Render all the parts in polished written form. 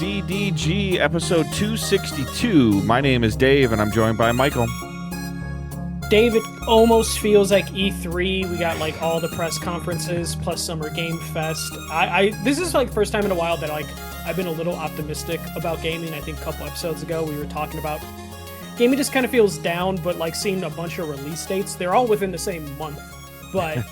DDG episode 262. My name is Dave, and I'm joined by Michael. Dave, it almost feels like E3. We got like all the press conferences plus Summer Game Fest. This is like first time in a while that I've been a little optimistic about gaming. I think a couple episodes ago we were talking about gaming just kind of feels down, but like seeing a bunch of release dates, they're all within the same month. But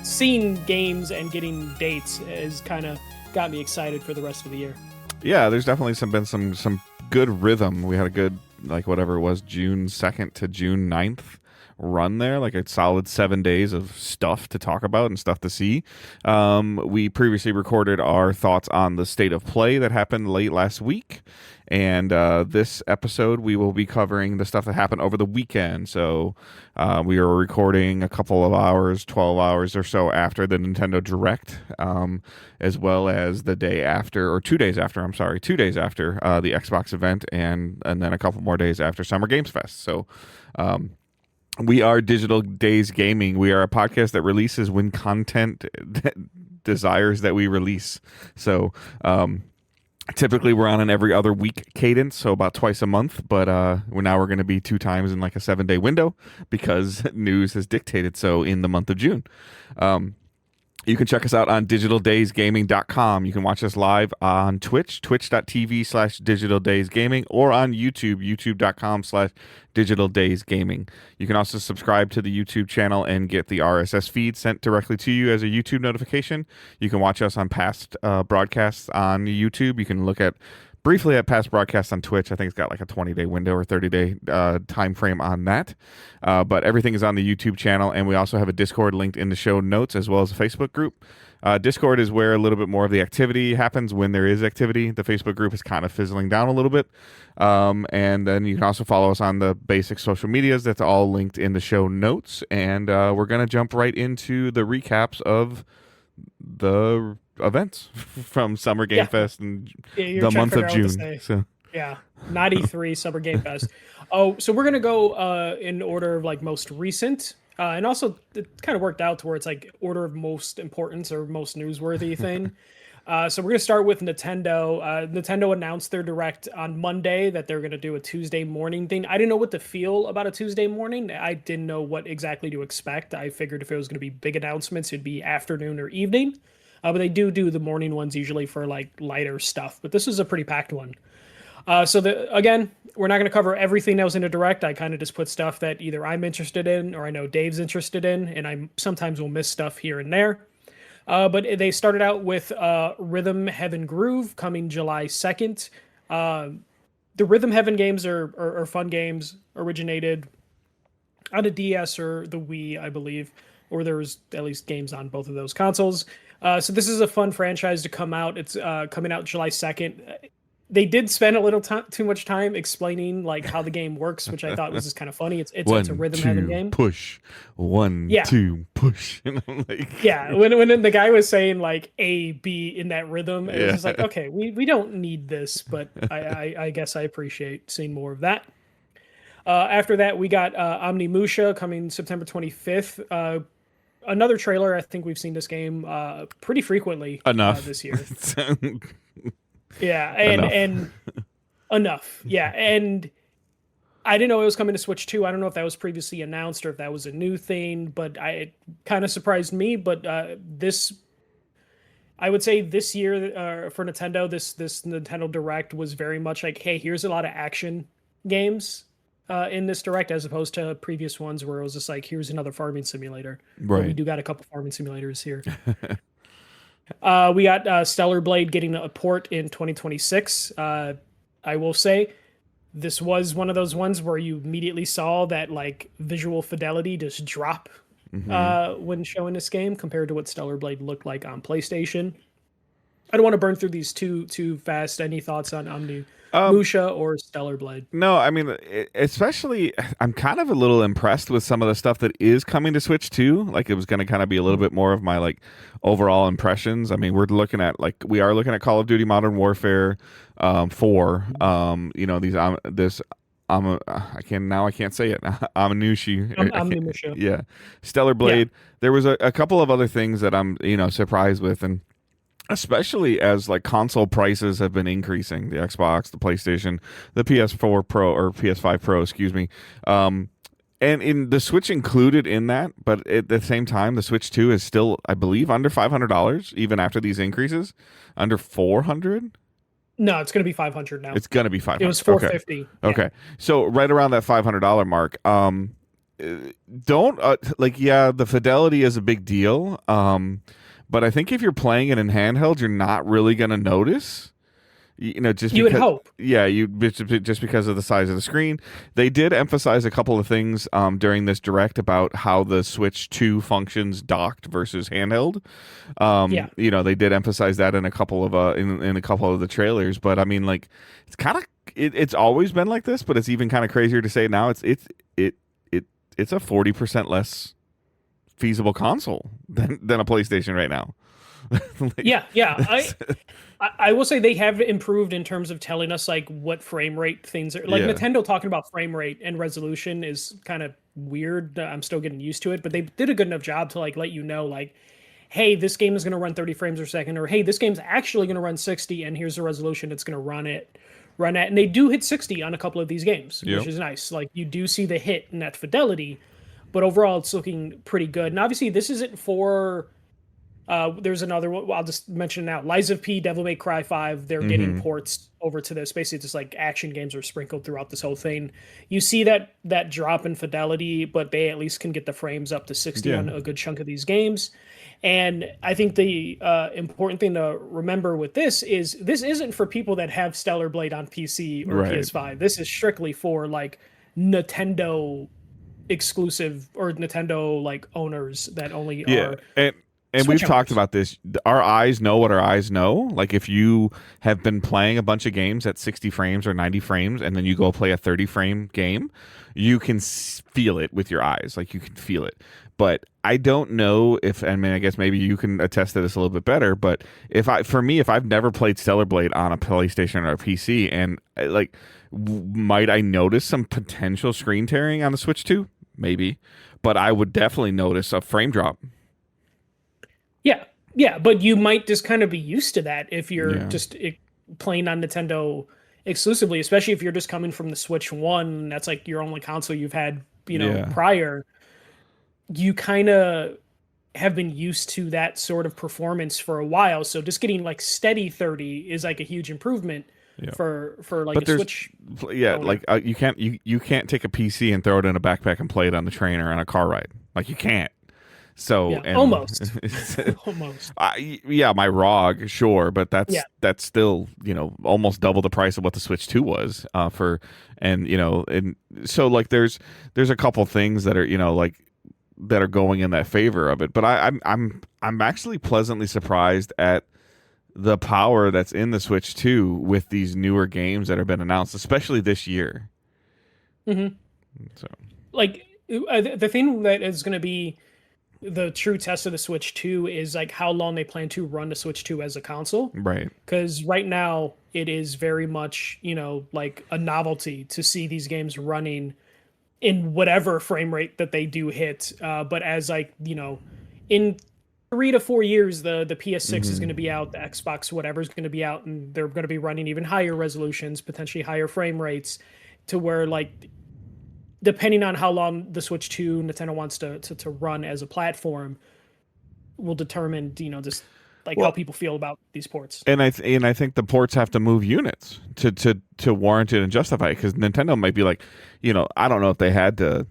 seeing games and getting dates has kind of got me excited for the rest of the year. Yeah, there's definitely been some good rhythm. We had a good, like, whatever it was, June 2nd to June 9th run there, like a solid 7 days of stuff to talk about and stuff to see. We previously recorded our thoughts on the state of play that happened late last week. And this episode, we will be covering the stuff that happened over the weekend. So we are recording a couple of hours, 12 hours or so after the Nintendo Direct, as well as the day after, or 2 days after, the Xbox event, and then a couple more days after Summer Games Fest. So we are Digital Days Gaming. We are a podcast that releases when content desires that we release. So typically we're on an every other week cadence, so about twice a month, but we're going to be 2 times in like a 7-day window because news has dictated so in the month of June. You can check us out on digitaldaysgaming.com. You can watch us live on Twitch, twitch.tv/digitaldaysgaming, or on YouTube, youtube.com/digitaldaysgaming. You can also subscribe to the YouTube channel and get the RSS feed sent directly to you as a YouTube notification. You can watch us on past broadcasts on YouTube. You can look briefly at past broadcasts on Twitch. I think it's got like a 20-day window or 30-day time frame on that. But everything is on the YouTube channel, and we also have a Discord linked in the show notes as well as a Facebook group. Discord is where a little bit more of the activity happens when there is activity. The Facebook group is kind of fizzling down a little bit. And then you can also follow us on the basic social medias. That's all linked in the show notes. And we're going to jump right into the recaps of the events from Summer Game Fest and the month of June. So. Yeah, not E3, Summer Game Fest. Oh, so we're gonna go in order of like most recent, and also it kind of worked out to where it's like order of most importance or most newsworthy thing. So we're gonna start with Nintendo. Nintendo announced their Direct on Monday that they're gonna do a Tuesday morning thing. I didn't know what to feel about a Tuesday morning. I didn't know what exactly to expect. I figured if it was gonna be big announcements, it'd be afternoon or evening. But they do the morning ones usually for like lighter stuff. But this is a pretty packed one. Again, we're not going to cover everything that was in the Direct. I kind of just put stuff that either I'm interested in or I know Dave's interested in, and I sometimes will miss stuff here and there. But they started out with Rhythm Heaven Groove coming July 2nd. The Rhythm Heaven games are fun games, originated on a DS or the Wii, I believe, or there was at least games on both of those consoles. So this is a fun franchise to come out. It's coming out July 2nd. They did spend a little too much time explaining like how the game works, which I thought was just kind of funny. It's a Rhythm Heaven game. Push. 1, 2, push. And I'm like, yeah, when the guy was saying like A, B in that rhythm, it was just like, okay, we don't need this, but I guess I appreciate seeing more of that. After that, we got Omnimusha coming September 25th. Another trailer. I think we've seen this game pretty frequently this year. Yeah, and enough. Yeah, and I didn't know it was coming to Switch 2. I don't know if that was previously announced or if that was a new thing, but it kind of surprised me. But I would say this year for Nintendo, this Nintendo Direct was very much like, hey, here's a lot of action games in this Direct, as opposed to previous ones where it was just like, here's another farming simulator. Right. But we do got a couple farming simulators here. We got Stellar Blade getting a port in 2026. I will say this was one of those ones where you immediately saw that like visual fidelity just drop when showing this game compared to what Stellar Blade looked like on PlayStation. I don't want to burn through these too fast. Any thoughts on Musha or Stellar Blade? No, I mean, especially, I'm kind of a little impressed with some of the stuff that is coming to Switch 2. Like, it was going to kind of be a little bit more of my, like, overall impressions. I mean, we are looking at Call of Duty Modern Warfare 4. You know, I can't say it. Omnimusha. Yeah. Stellar Blade. Yeah. There was a couple of other things that I'm, surprised with, and especially as like console prices have been increasing, the Xbox, the PlayStation, the PS4 Pro or PS5 Pro, excuse me. Um, and in the Switch included in that, but at the same time, the Switch 2 is still, I believe, under $500 even after these increases, under 400. No, it's going to be 500 now. It's gonna be It was 500. Okay, 450. Yeah. okay. So right around that $500 mark. Uh, don't like yeah, the fidelity is a big deal. But I think if you're playing it in handheld, you're not really gonna notice. Just You would because, hope. yeah, just because of the size of the screen. They did emphasize a couple of things during this direct about how the Switch 2 functions docked versus handheld. Yeah. They did emphasize that in a couple of in a couple of the trailers. But I mean, like, it's kind of it's always been like this, but it's even kind of crazier to say now. It's a 40% less feasible console than a PlayStation right now. Like, Yeah, yeah. I will say they have improved in terms of telling us like what frame rate things are. Like yeah, Nintendo talking about frame rate and resolution is kind of weird. I'm still getting used to it, but they did a good enough job to like let you know like, hey, this game is going to run 30 frames per second, or hey, this game's actually going to run 60, and here's the resolution it's going to run at. And they do hit 60 on a couple of these games, yep, which is nice. Like you do see the hit in that fidelity, but overall it's looking pretty good. And obviously this isn't for there's another one. I'll just mention now. Lies of P, Devil May Cry 5. They're getting ports over to this. Basically, just like action games are sprinkled throughout this whole thing. You see that drop in fidelity, but they at least can get the frames up to 60 yeah, on a good chunk of these games. And I think the important thing to remember with this is this isn't for people that have Stellar Blade on PC or right, PS5. This is strictly for like Nintendo exclusive or Nintendo like owners that only yeah, are and we've Switch talked owners. about this. Our eyes know what our eyes know. Like if you have been playing a bunch of games at 60 frames or 90 frames, and then you go play a 30 frame game, you can feel it with your eyes. Like you can feel it. But I don't know if, I mean, I guess maybe you can attest to this a little bit better. But for me, if I've never played Stellar Blade on a PlayStation or a PC, and like, might I notice some potential screen tearing on the Switch 2? Maybe. But I would definitely notice a frame drop. Yeah, yeah, but you might just kind of be used to that if you're Yeah. just playing on Nintendo exclusively, especially if you're just coming from the Switch 1, that's like your only console you've had, Yeah. prior. You kind of have been used to that sort of performance for a while, so just getting like steady 30 is like a huge improvement Yeah. for like But a there's Switch yeah, owner. like you can't take a PC and throw it in a backpack and play it on the train or on a car ride. Like you can't. So Yeah, and almost. Almost. yeah, my ROG, sure, but Yeah. that's still almost double the price of what the Switch 2 was for, and so like there's a couple things that are like that are going in that favor of it, but I'm actually pleasantly surprised at the power that's in the Switch 2 with these newer games that have been announced, especially this year. hmm So Like the thing that is going to be the true test of the Switch 2 is like how long they plan to run the Switch 2 as a console. right, Because right now it is very much, like a novelty to see these games running in whatever frame rate that they do hit. But as like, in 3 to 4 years, the PS6 is going to be out, the Xbox, whatever is going to be out, and they're going to be running even higher resolutions, potentially higher frame rates, to where like depending on how long the Switch 2 Nintendo wants to run as a platform will determine, just like how well, people feel about these ports. and I think the ports have to move units to warrant it and justify it, because Nintendo might be like, I don't know if they had to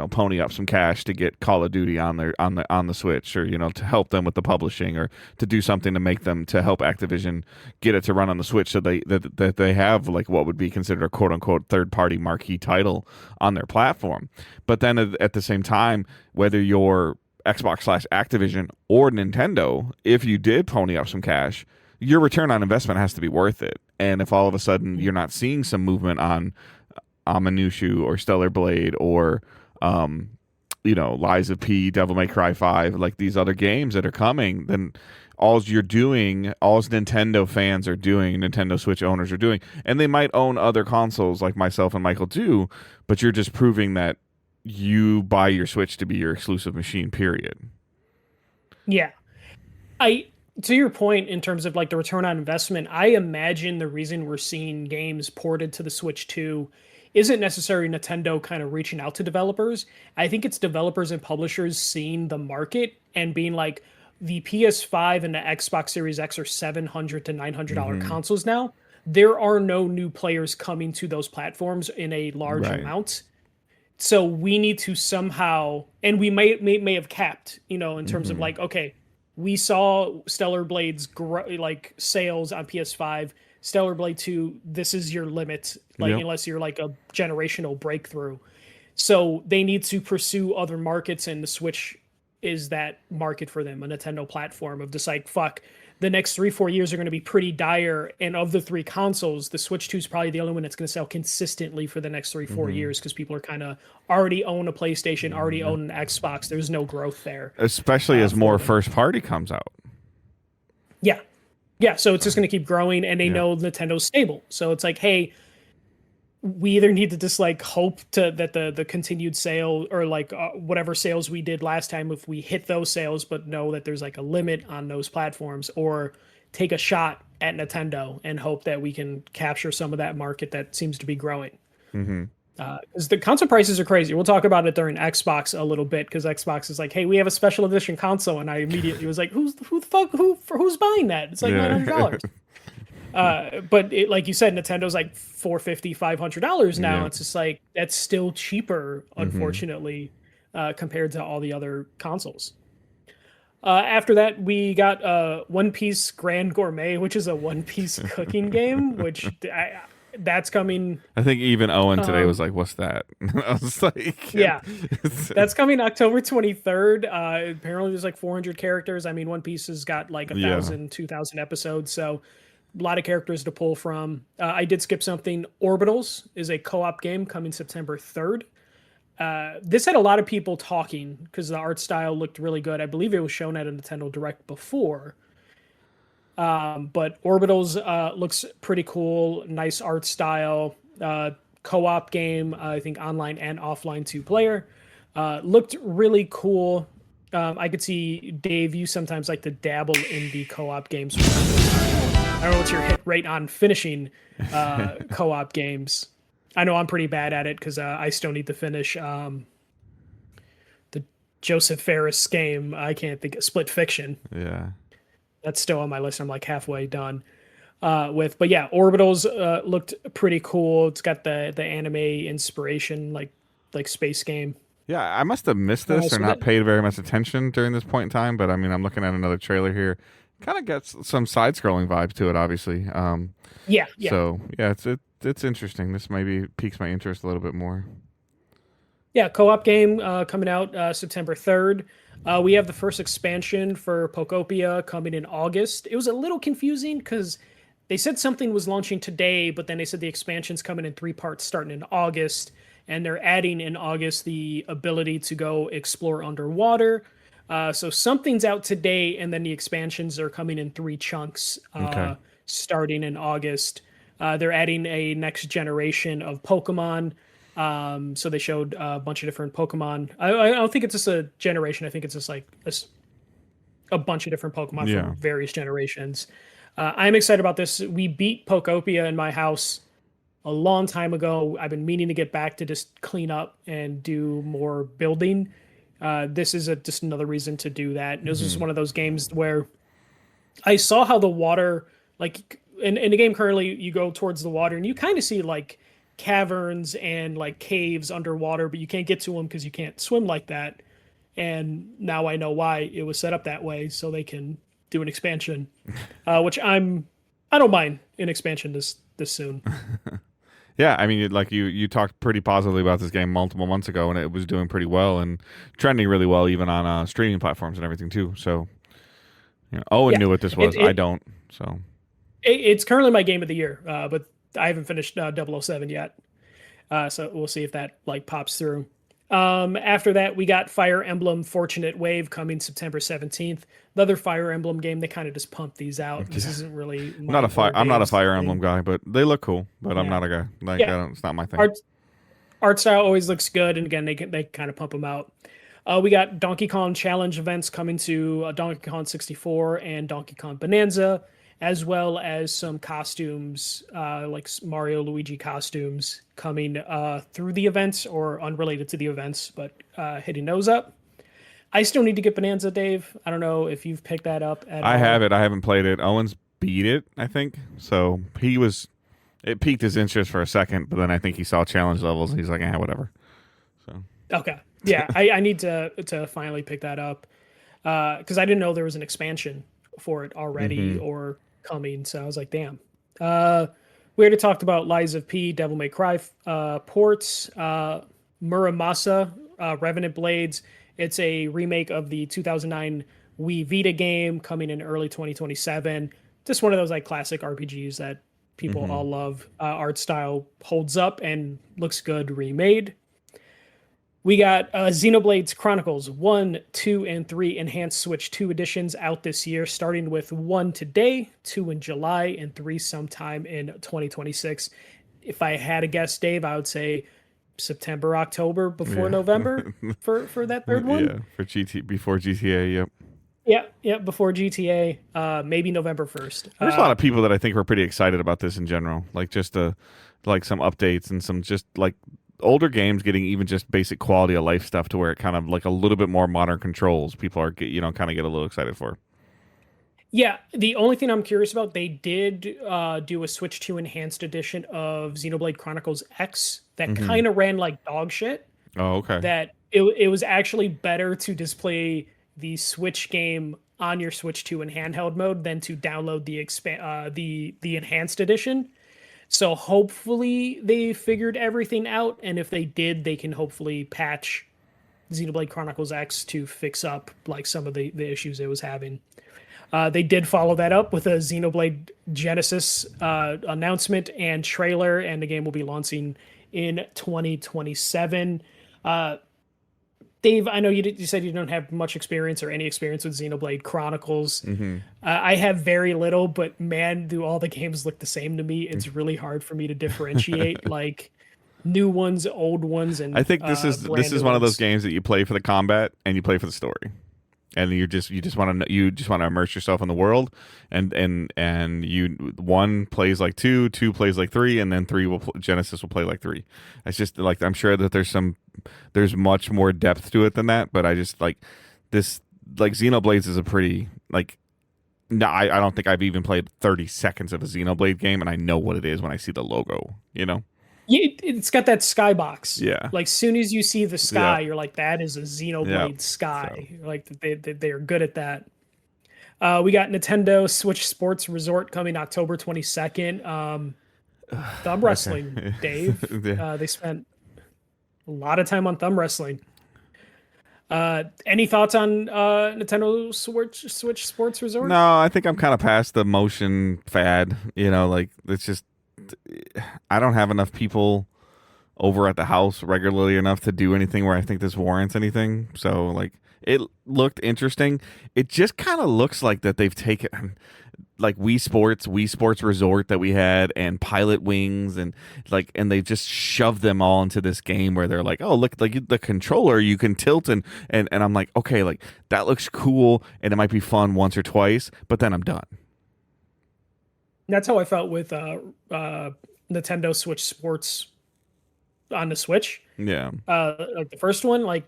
pony up some cash to get Call of Duty on the Switch, or to help them with the publishing, or to do something to make them, to help Activision get it to run on the Switch, so that they have like what would be considered a quote unquote third party marquee title on their platform. But then at the same time, whether you're Xbox / Activision or Nintendo, if you did pony up some cash, your return on investment has to be worth it. And if all of a sudden you're not seeing some movement on Amanushu or Stellar Blade or Lies of P, Devil May Cry 5, like these other games that are coming, then all Nintendo fans are doing, Nintendo Switch owners are doing, and they might own other consoles like myself and Michael do, but you're just proving that you buy your Switch to be your exclusive machine, period. Yeah. I to your point in terms of like the return on investment, I imagine the reason we're seeing games ported to the Switch 2 isn't necessarily Nintendo kind of reaching out to developers. I think it's developers and publishers seeing the market and being like, the PS5 and the Xbox Series X are $700 to $900 Hmm. consoles now. There are no new players coming to those platforms in a large Right. amount. So we need to somehow, and we may have capped, in terms of Hmm. like, okay, we saw Stellar Blade's like sales on PS5, Stellar Blade 2, this is your limit, like Yep. unless you're like a generational breakthrough. So they need to pursue other markets, and the Switch is that market for them, a Nintendo platform of just like, fuck, the next 3, 4 years are going to be pretty dire. And of the three consoles, the Switch 2 is probably the only one that's going to sell consistently for the next 3, 4 years because people are kind of already own a PlayStation, already Yeah. own an Xbox. There's no growth there Especially as for more them. first party comes out. Yeah. Yeah. So it's just going to keep growing, and they Yeah. know Nintendo's stable. So it's like, hey, we either need to just like hope to that the continued sale or like whatever sales we did last time, if we hit those sales, but know that there's like a limit on those platforms, or take a shot at Nintendo and hope that we can capture some of that market that seems to be growing. Hmm. Because the console prices are crazy. We'll talk about it during Xbox a little bit, because Xbox is like, hey, we have a special edition console, and I immediately was like, who the fuck who's buying that? It's like Yeah. $900. But like you said, Nintendo's like $450, $500 now. Yeah. It's just like that's still cheaper, Hmm. unfortunately, compared to all the other consoles. After that, we got One Piece Grand Gourmet, which is a One Piece cooking game, that's coming. I think even Owen today was Um, like, "What's that?" I was like, yeah, it's- that's coming October 23rd. Apparently, there's like 400 characters. I mean, One Piece has got like a yeah. thousand, 2,000 episodes, so a lot of characters to pull from. I did skip something. Orbitals is a co-op game coming September 3rd. This had a lot of people talking because the art style looked really good. I believe it was shown at a Nintendo Direct before. But Orbitals looks pretty cool. Nice art style. Co-op game. I think online and offline two-player. Looked really cool. I could see Dave. You sometimes like to dabble in the co-op games from time to time. I don't know what's your hit rate on finishing co-op games. I know I'm pretty bad at it because I still need to finish the Joseph Ferris game. I can't think of Split Fiction. Yeah. That's still on my list. I'm like halfway done but yeah, Orbitals looked pretty cool. It's got the anime inspiration, like space game. Yeah, I must have missed this or So not that paid very much attention during this point in time, but I mean, I'm looking at another trailer here. Kind of gets some side-scrolling vibes to it, obviously. yeah. So yeah, it's interesting. This maybe piques my interest a little bit more. Yeah, co-op game coming out September 3rd. We have the first expansion for Pokopia coming in August. It was a little confusing because they said something was launching today, but then they said the expansion's coming in 3 parts starting in August, and they're adding in August the ability to go explore underwater. So something's out today, and then the expansions are coming in 3 chunks Okay. starting in August. They're adding a next generation of Pokemon. So they showed a bunch of different Pokemon. I don't think it's just a generation. I think it's just like a bunch of different Pokemon Yeah. from various generations. I'm excited about this. We beat Pokopia in my house a long time ago. I've been meaning to get back to just clean up and do more building. This is just another reason to do that. And this was Hmm. one of those games where I saw how the water, like in the game currently, you go towards the water and you kind of see like caverns and like caves underwater, but you can't get to them because you can't swim like that. And now I know why it was set up that way, so they can do an expansion, which I don't mind an expansion this soon. Yeah, I mean, like you talked pretty positively about this game multiple months ago, and it was doing pretty well and trending really well, even on streaming platforms and everything too. So, Owen Yeah, knew what this it, was. I it, don't. So, it's currently my game of the year, but I haven't finished 007 yet. So we'll see if that like pops through. After that, we got Fire Emblem Fortunate Wave coming September 17th. The other Fire Emblem game, they kind of just pump these out. This isn't really my I'm not a days Fire thing. Emblem guy, but they look cool. But I'm Yeah, not a guy. Like, yeah. it's not my thing. Art art style always looks good, and again, they kind of pump them out. We got Donkey Kong Challenge events coming to Donkey Kong 64 and Donkey Kong Bonanza, as well as some costumes like Mario Luigi costumes coming through the events or unrelated to the events, but hitting those up. I still need to get Bonanza, Dave. I don't know if you've picked that up at I have all. it. I haven't played it. Owens beat it, I think. So he was. It piqued his interest for a second, but then I think he saw challenge levels and he's like, whatever. So Okay. Yeah, I need to finally pick that up because I didn't know there was an expansion for it already hmm or coming. So I was like, damn. We already talked about Lies of P, Devil May Cry ports, Muramasa, Revenant Blades. It's a remake of the 2009 Wii Vita game coming in early 2027. Just one of those like classic RPGs that people hmm all love. Art style holds up and looks good remade. We got Xenoblades Chronicles 1, 2, and 3 Enhanced Switch 2 editions out this year, starting with 1 today, 2 in July, and 3 sometime in 2026. If I had a guess, Dave, I would say September, October before Yeah. November for that third one. Yeah. For before GTA. Yep. Yeah, yeah, before GTA, maybe November 1st. There's a lot of people that I think were pretty excited about this in general. Like just like some updates and some just like older games getting even just basic quality of life stuff to where it kind of like a little bit more modern controls. People are kind of get a little excited for. Yeah, the only thing I'm curious about, they did do a Switch 2 enhanced edition of Xenoblade Chronicles X that hmm kind of ran like dog shit. Oh, okay. That it was actually better to display the Switch game on your Switch 2 in handheld mode than to download the enhanced edition. So hopefully they figured everything out, and if they did, they can hopefully patch Xenoblade Chronicles X to fix up like some of the issues it was having. They did follow that up with a Xenoblade Genesis announcement and trailer, and the game will be launching in 2027. Uh, Dave, I know you said you don't have much experience or any experience with Xenoblade Chronicles. hmm I have very little, but man, do all the games look the same to me. It's really hard for me to differentiate like new ones, old ones, I and think this brand is new one of those ones. games that you play for the combat and you play for the story. And you just want to immerse yourself in the world, and you one plays like two plays like three, and then Genesis will play like three. It's just like I'm sure that there's much more depth to it than that, but I just like this like Xenoblades is a pretty like no, I don't think I've even played 30 seconds of a Xenoblade game, and I know what it is when I see the logo. You know? Yeah, it's got that skybox. Yeah, Like soon as you see the yeah, sky, you're like, that is a yeah. Xenoblade So sky. Like they are good at that. We got Nintendo Switch Sports Resort coming October 22nd. Thumb wrestling, okay, Dave. yeah. They spent a lot of time on thumb wrestling. Any thoughts on Nintendo Switch Sports Resort? No, I think I'm kind of past the motion fad. Like it's just I don't have enough people over at the house regularly enough to do anything where I think this warrants anything. So like it looked interesting. It just kind of looks like that they've taken like Wii Sports Resort that we had and Pilot Wings and they just shoved them all into this game where they're like, "Oh, look, like the controller you can tilt and I'm like, "Okay, like that looks cool and it might be fun once or twice, but then I'm done." That's how I felt with Nintendo Switch Sports on the Switch. Yeah. Like the first one, like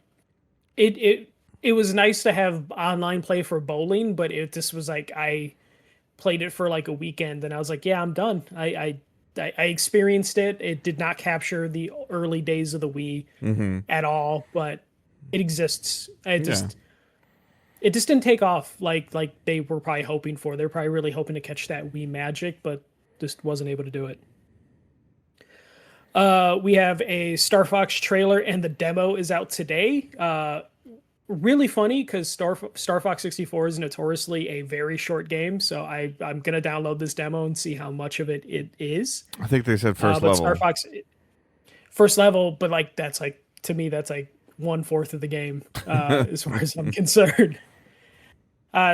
it was nice to have online play for bowling, but it just was like I played it for like a weekend and I was like, yeah, I'm done. I experienced it. It did not capture the early days of the Wii Mhm. at all, but it exists. Yeah. It just didn't take off like they were probably hoping for. They're probably really hoping to catch that Wii magic, but just wasn't able to do it. We have a Star Fox trailer and the demo is out today. Really funny because Star Fox 64 is notoriously a very short game, so I'm gonna download this demo and see how much of it is. I think they said first But level. Star Fox first level, but like that's like to me that's like 1/4 of the game as far as I'm concerned.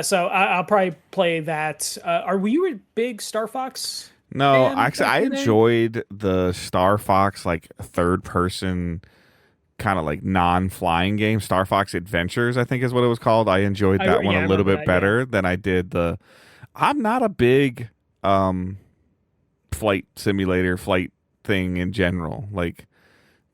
So I'll probably play that. Are you a big Star Fox No, fan actually, back I in the day? enjoyed the Star Fox like third person kind of like non-flying game. Star Fox Adventures, I think is what it was called. I enjoyed that one Yeah, a I little remember bit that. Yeah. better than I did the. I'm not a big um flight simulator flight thing in general. Like,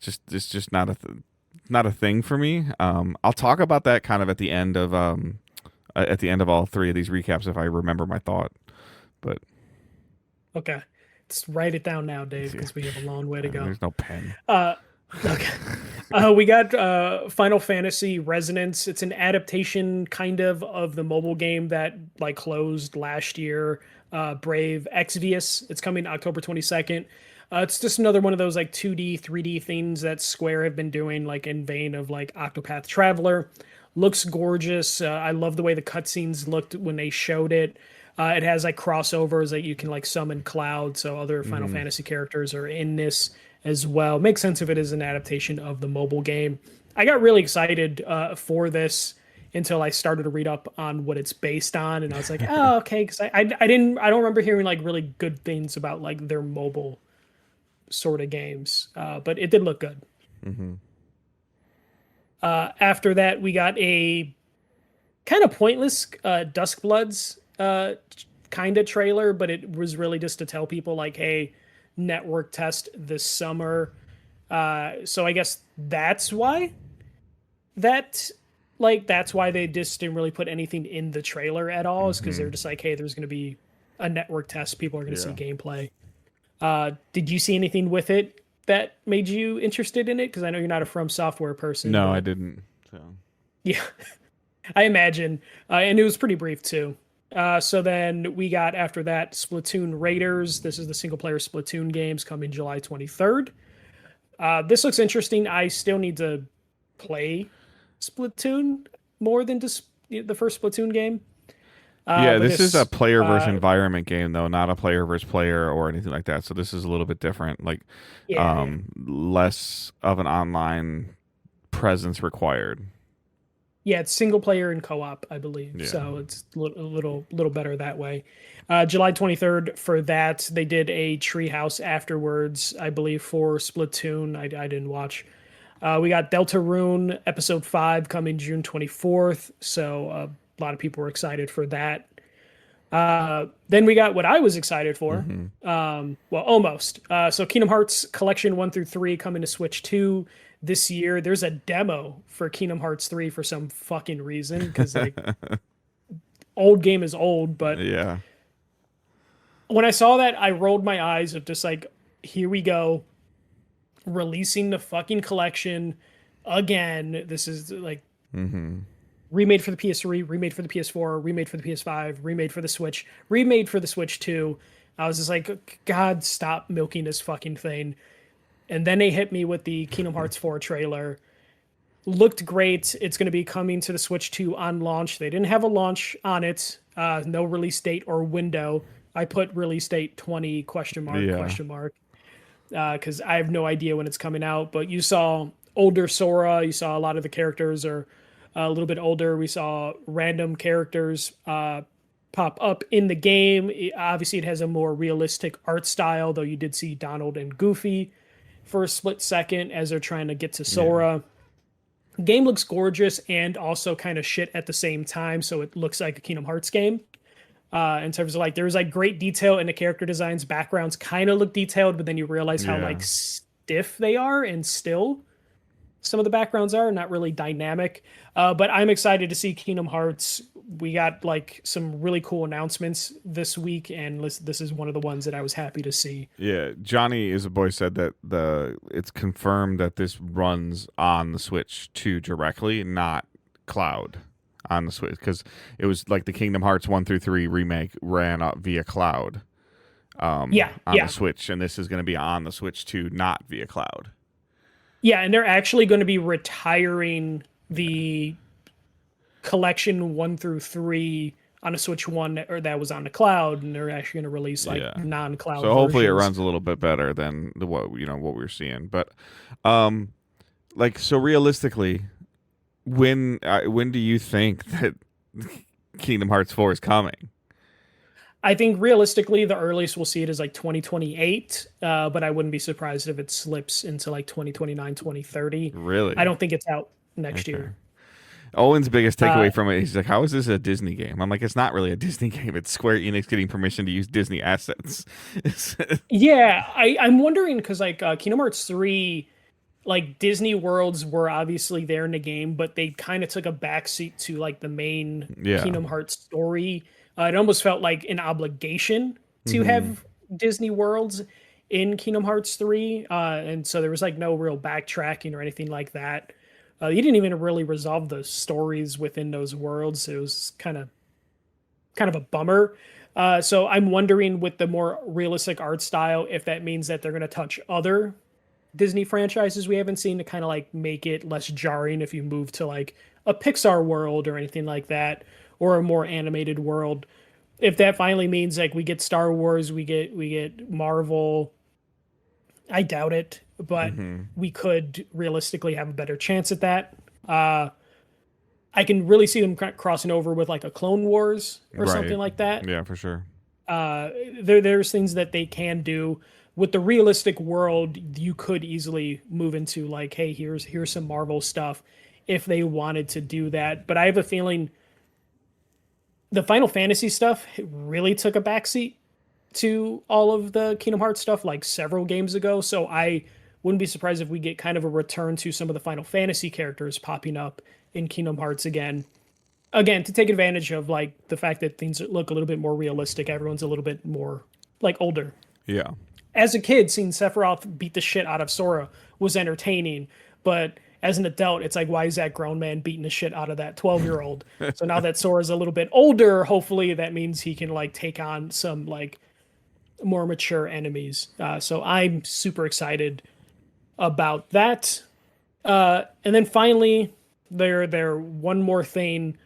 just it's just not a thing for me. I'll talk about that kind of at the end of all three of these recaps if I remember my thought. But Okay. Let's write it down now, Dave, yeah, because we have a long way to go. there's no pen. Uh, okay. We got Final Fantasy Resonance. It's an adaptation kind of the mobile game that like closed last year. Brave Exvius. It's coming October 22nd. It's just another one of those like 2D, 3D things that Square have been doing, like in vein of like Octopath Traveler. Looks gorgeous. I love the way the cutscenes looked when they showed it. It has like crossovers that you can like summon Cloud, so other Final Hmm. Fantasy characters are in this as well. Makes sense if it is an adaptation of the mobile game. I got really excited for this until I started to read up on what it's based on, and I was like, oh, okay, because I don't remember hearing like really good things about like their mobile sort of games, but it did look good. Hmm. After that, we got a kind of pointless Duskbloods kind of trailer, but it was really just to tell people like, hey, network test this summer. So I guess that that's why they just didn't really put anything in the trailer at all, is because Hmm. they're just like, hey, there's going to be a network test. People are going to see Yeah. gameplay. Did you see anything with it that made you interested in it? Because I know you're not a From Software person, No, I but didn't. So. yeah, I imagine. And it was pretty brief too. So then we got after that Splatoon Raiders. This is the single player Splatoon games coming July 23rd. This looks interesting. I still need to play Splatoon more than just the first Splatoon game. Yeah, But this is a this, player versus environment game though, not a player versus player or anything like that. So this is a little bit different, like yeah, less of an online presence required. yeah, it's single player and co-op, I believe. Yeah. So it's a little better that way. July 23rd for that. They did a treehouse afterwards, I believe, for Splatoon. I didn't watch. We got Deltarune episode 5 coming June 24th. So a lot of people were excited for that. Then we got what I was excited for. Hmm. Well, almost. So Kingdom Hearts Collection 1 through 3 coming to Switch 2 this year. There's a demo for Kingdom Hearts 3 for some fucking reason, because like old game is old, but Yeah. when I saw that, I rolled my eyes of just like, here we go, releasing the fucking collection again. This is like Hmm. remade for the PS3, remade for the PS4, remade for the PS5, remade for the Switch, remade for the Switch 2. I was just like, God, stop milking this fucking thing. And then they hit me with the Kingdom Hearts 4 trailer. Looked great. It's going to be coming to the Switch 2 on launch. They didn't have a launch on it. No release date or window. I put release date 20 question mark Yeah. question mark, because I have no idea when it's coming out. But you saw older Sora. You saw a lot of the characters are a little bit older. We saw random characters pop up in the game. Obviously, it has a more realistic art style, though you did see Donald and Goofy for a split second as they're trying to get to Yeah. Sora. Game looks gorgeous and also kind of shit at the same time, so it looks like a Kingdom Hearts game. In terms of like, there's like great detail in the character designs. Backgrounds kind of look detailed, but then you realize how Yeah. like stiff they are and still some of the backgrounds are not really dynamic. But I'm excited to see Kingdom Hearts. We got like some really cool announcements this week, and this is one of the ones that I was happy to see. Yeah. Johnny is a boy said that it's confirmed that this runs on the Switch 2 directly, not cloud on the Switch, because it was like the Kingdom Hearts 1 through 3 remake ran up via cloud Yeah, on the yeah, Switch, and this is going to be on the Switch 2, not via cloud. yeah, and they're actually going to be retiring the collection 1 through 3 on a Switch One, or that was on the cloud, and they're actually going to release like Yeah. non-cloud So hopefully it versions. runs a little bit better than what we're seeing. But um like, so realistically, when do you think that Kingdom Hearts 4 is coming? I think realistically, the earliest we'll see it is like 2028, but I wouldn't be surprised if it slips into like 2029, 2030. I Really? don't think it's out next Okay. year. Owen's biggest Uh, takeaway from it, he's like, "How is this a Disney game?" I'm like, "It's not really a Disney game. It's Square Enix getting permission to use Disney assets." yeah, I'm wondering because like Kingdom Hearts 3, like Disney worlds were obviously there in the game, but they kind of took a backseat to like the main Yeah. Kingdom Hearts story. It almost felt like an obligation to Hmm. have Disney worlds in Kingdom Hearts 3. And so there was like no real backtracking or anything like that. You didn't even really resolve the stories within those worlds. It was kind of a bummer. So I'm wondering with the more realistic art style if that means that they're going to touch other Disney franchises we haven't seen to kind of like make it less jarring if you move to like a Pixar world or anything like that, or a more animated world. If that finally means like we get Star Wars, we get Marvel, I doubt it, but Hmm. we could realistically have a better chance at that. Uh, I can really see them crossing over with like a Clone Wars or Right. something like that. Yeah, for sure. uh there's things that they can do with the realistic world. You could easily move into like, hey, here's some Marvel stuff if they wanted to do that, but I have a feeling the Final Fantasy stuff really took a backseat to all of the Kingdom Hearts stuff like several games ago, so I wouldn't be surprised if we get kind of a return to some of the Final Fantasy characters popping up in Kingdom Hearts again to take advantage of like the fact that things look a little bit more realistic. Everyone's a little bit more like older. Yeah. As a kid, seeing Sephiroth beat the shit out of Sora was entertaining, but as an adult, it's like, why is that grown man beating the shit out of that 12-year-old? So now that Sora's a little bit older, hopefully that means he can like take on some like more mature enemies. So I'm super excited about that. And then finally, there one more thing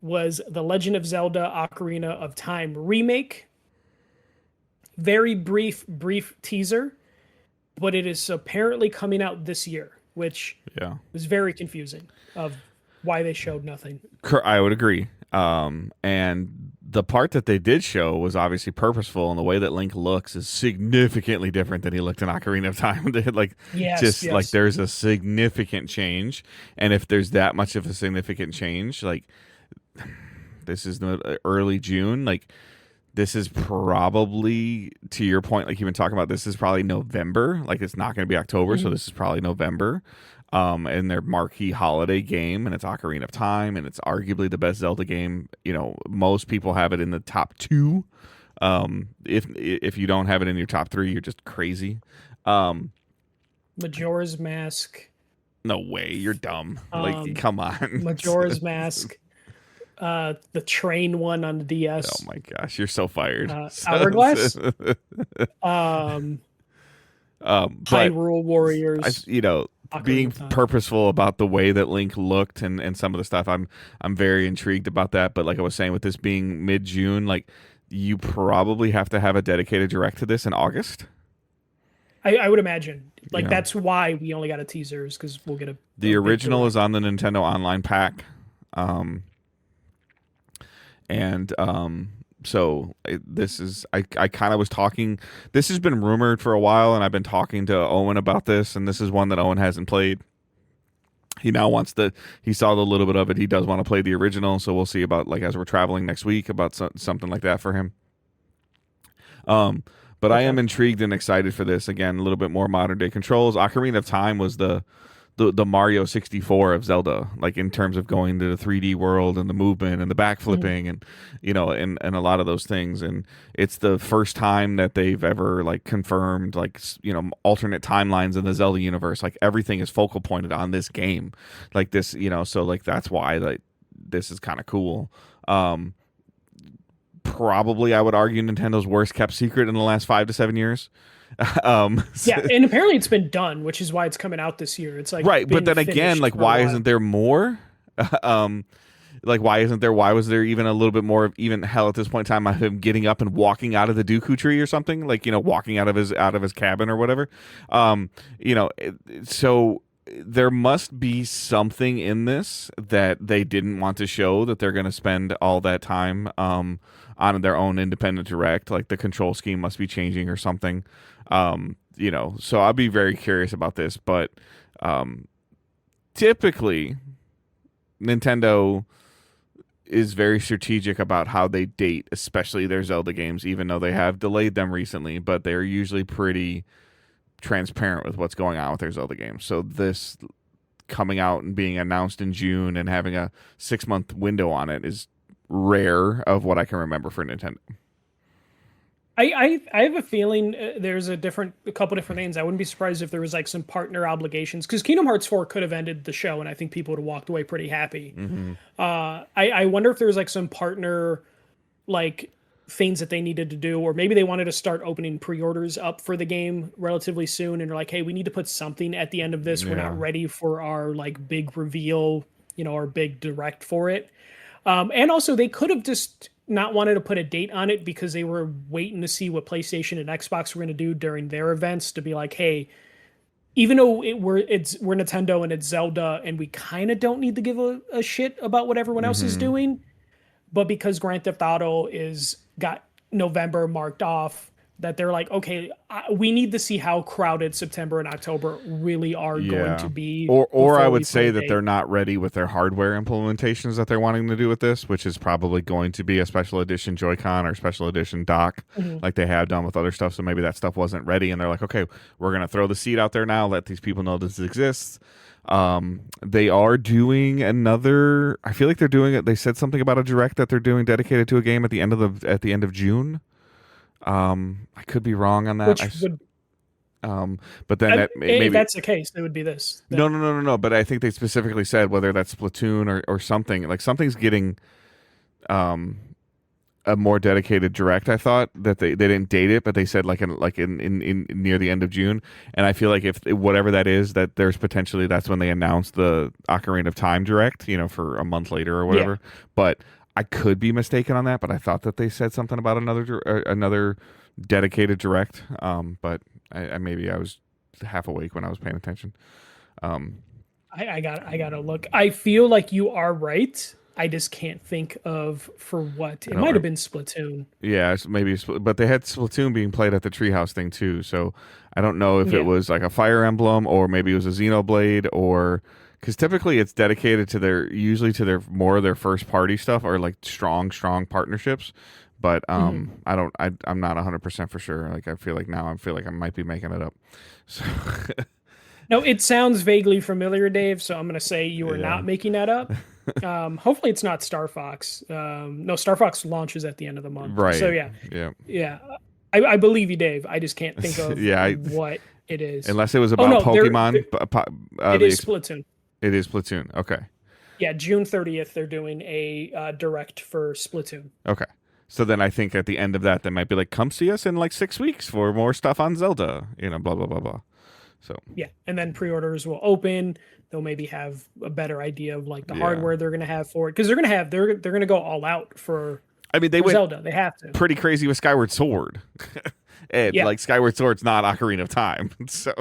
was the Legend of Zelda Ocarina of Time remake. Very brief teaser, but it is apparently coming out this year, which Yeah. was very confusing of why they showed nothing. I would agree. And the part that they did show was obviously purposeful, and the way that Link looks is significantly different than he looked in Ocarina of Time. They had, like, Yes, just like yes. there's a significant change, and if there's that much of a significant change, like this is the early June, like this is probably to your point, like you've been talking about. This is probably November. Like it's not going to be October, so Mhm. this is probably November. And their marquee holiday game, and it's Ocarina of Time, and it's arguably the best Zelda game. You know, most people have it in the top two. If you don't have it in your top three, you're just crazy. Um, Majora's Mask, no way, you're dumb. Like, um, come on. Majora's Mask, the train one on the Oh DS, my gosh, you're so fired. Hourglass, um, But Hyrule Warriors, you know, Ocarina being of Time. purposeful about the way that Link looked and some of the stuff, I'm very intrigued about that. But like I was saying, with this being mid June, like you probably have to have a dedicated direct to this in August. I would imagine like Yeah, that's why we only got a teaser is because we'll get the a big original is direct. on the Nintendo Online pack, um, and so this is I kind of was talking. This has been rumored for a while, and I've been talking to Owen about this, and this is one that Owen hasn't played. He now wants to. He saw the little bit of it. He does want to play the original, so we'll see about like as we're traveling next week about something like that for him. Um, but I Okay. am intrigued and excited for this. Again, a little bit more modern day controls. Ocarina of Time was the Mario 64 of Zelda, like in terms of going to the 3D world and the movement and the Mhm. backflipping and and a lot of those things. And it's the first time that they've ever like confirmed like alternate timelines in the Zelda universe. Like everything is focal pointed on this game, like this, so like that's why like this is kind of cool. Um, Probably I would argue Nintendo's worst kept secret in the last 5 to 7 years. um, Yeah, and apparently it's been done, which is why it's coming out this year. It's like right, but been then again, finished like for a why isn't while. there more? um, like why was there even a little bit more of even hell at this point in time of him getting up and walking out of the Dooku tree or something, like walking out of his cabin or whatever. So there must be something in this that they didn't want to show, that they're going to spend all that time on their own independent direct. Like the control scheme must be changing or something. So I'll be very curious about this. But typically, Nintendo is very strategic about how they date, especially their Zelda games, even though they have delayed them recently, but they're usually pretty transparent with what's going on with their Zelda games. So this coming out and being announced in June and having a 6-month window on it is rare of what I can remember for Nintendo. I have a feeling there's a couple different things. I wouldn't be surprised if there was like some partner obligations, because Kingdom Hearts 4 could have ended the show, and I think people would have walked away pretty happy. Mm-hmm. I wonder if there was like some partner like things that they needed to do, or maybe they wanted to start opening pre-orders up for the game relatively soon, and they're like, hey, we need to put something at the end of this. We're not ready for our like big reveal, our big direct for it. And also they could have just not wanted to put a date on it because they were waiting to see what PlayStation and Xbox were going to do during their events, to be like, hey, even though we're Nintendo and it's Zelda and we kind of don't need to give a shit about what everyone else is doing, but because Grand Theft Auto is got November marked off, that they're like, okay, we need to see how crowded September and October really are going to be. Or I would say that they're not ready with their hardware implementations that they're wanting to do with this, which is probably going to be a special edition Joy-Con or special edition dock, like they have done with other stuff. So maybe that stuff wasn't ready, and they're like, okay, we're going to throw the seed out there now, let these people know this exists. They are doing another. I feel like they're doing it. They said something about a direct that they're doing dedicated to a game at the end of June. I could be wrong on that. But then maybe if that's the case, it would be this. No. But I think they specifically said whether that's Splatoon or something, like something's getting a more dedicated direct. I thought that they didn't date it, but they said like in near the end of June. And I feel like if whatever that is, that there's potentially that's when they announced the Ocarina of Time direct, for a month later or whatever. Yeah. But I could be mistaken on that, but I thought that they said something about another dedicated direct. But I maybe I was half awake when I was paying attention. I gotta look. I feel like you are right. I just can't think of for what. It might have been Splatoon. Yeah, maybe, but they had Splatoon being played at the Treehouse thing too. So I don't know if it was like a Fire Emblem or maybe it was a Xenoblade, or because typically it's dedicated to their more of their first party stuff or like strong partnerships. But I'm not 100% for sure. Like I feel like I might be making it up. So no, it sounds vaguely familiar, Dave. So I'm gonna say you are not making that up. Hopefully it's not Star Fox. No, Star Fox launches at the end of the month. Right. So yeah. I believe you, Dave. I just can't think of what it is. Unless it was about Pokemon. It is Splatoon. It is Splatoon. Okay. Yeah, June 30th, they're doing a direct for Splatoon. Okay. So then I think at the end of that, they might be like, come see us in like 6 weeks for more stuff on Zelda, blah, blah, blah, blah. So yeah, and then pre-orders will open. They'll maybe have a better idea of like the hardware they're going to have for it, because they're going to go all out for. I mean, they went Zelda. They have to. Pretty crazy with Skyward Sword, and like Skyward Sword's not Ocarina of Time, so.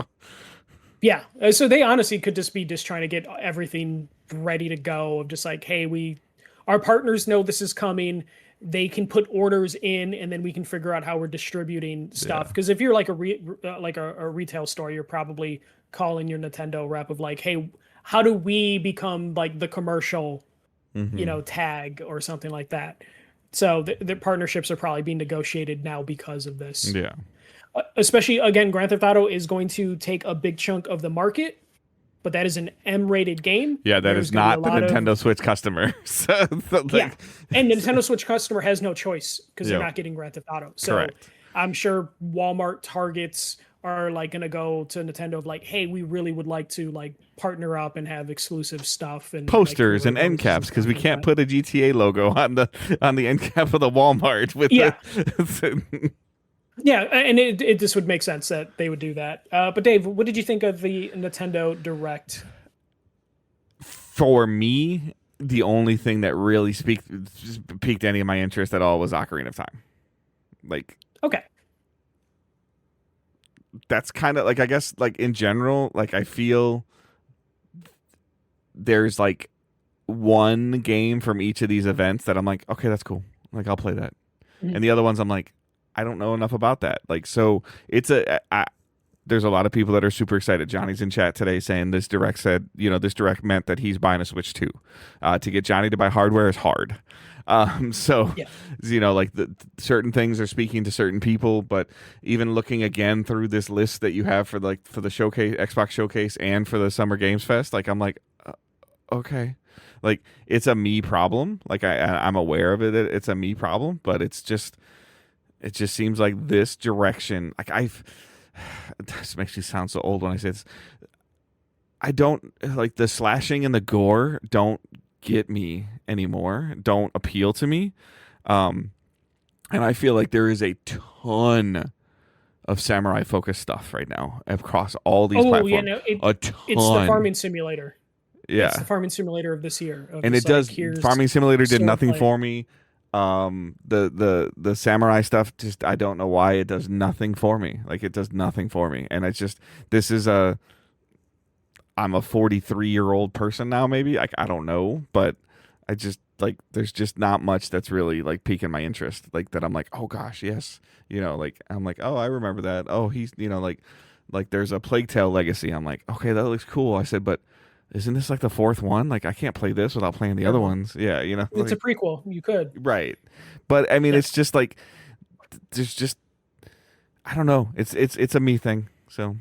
Yeah, so they honestly could just be trying to get everything ready to go. Of just like, hey, our partners know this is coming. They can put orders in, and then we can figure out how we're distributing stuff. Because if you're like a retail store, you're probably calling your Nintendo rep of like, hey, how do we become like the commercial, tag or something like that? So the partnerships are probably being negotiated now because of this. Yeah. Especially, again, Grand Theft Auto is going to take a big chunk of the market, but that is an M-rated game. Yeah, that is not the Nintendo Switch customer. Yeah, and Nintendo Switch customer has no choice because they're not getting Grand Theft Auto. So correct. I'm sure Walmart, Targets are like going to go to Nintendo of like, hey, we really would like to like partner up and have exclusive stuff and posters and end caps, because we can't put a GTA logo on the end cap of the Walmart with Yeah, and it just would make sense that they would do that. But Dave, what did you think of the Nintendo Direct? For me, the only thing that really piqued any of my interest at all was Ocarina of Time. Like, okay, that's kind of like, I guess, like in general, like I feel there's like one game from each of these events that I'm like, okay, that's cool. Like I'll play that. Mhm. And the other ones I'm like, I don't know enough about that. Like so it's there's a lot of people that are super excited. Johnny's in chat today saying this direct said, this direct meant that he's buying a Switch 2. To get Johnny to buy hardware is hard. So, Yeah. like certain things are speaking to certain people, but even looking again through this list that you have for the showcase, Xbox showcase, and for the Summer Games Fest, like I'm like, okay, like it's a me problem. Like I'm aware of it. It's a me problem, but it just seems like this direction. Like this makes me sound so old when I say this. I don't like the slashing and the gore. Don't get me anymore. Don't appeal to me. And I feel like there is a ton of samurai focused stuff right now across all these Oh yeah, platforms. no, A it's the ton. farming simulator. It's the Yeah. farming simulator of this year. Of And it just like does here's Farming Simulator did nothing swordplay. for me. The samurai stuff, just I don't know why it does nothing for me. Like it does nothing for me. And it's just this is a I'm a 43-year-old person now, maybe. Like I don't know, but I just like there's just not much that's really like piquing my interest. Like that I'm like, oh gosh, yes. Like I'm like, oh, I remember that. Oh, he's like there's a Plague Tale Legacy. I'm like, okay, that looks cool. I said, but isn't this like the fourth one? Like I can't play this without playing the other No, ones. Yeah, it's a like prequel. You could. right. But I mean, Yeah. it's just like there's just I don't know. It's a me thing. So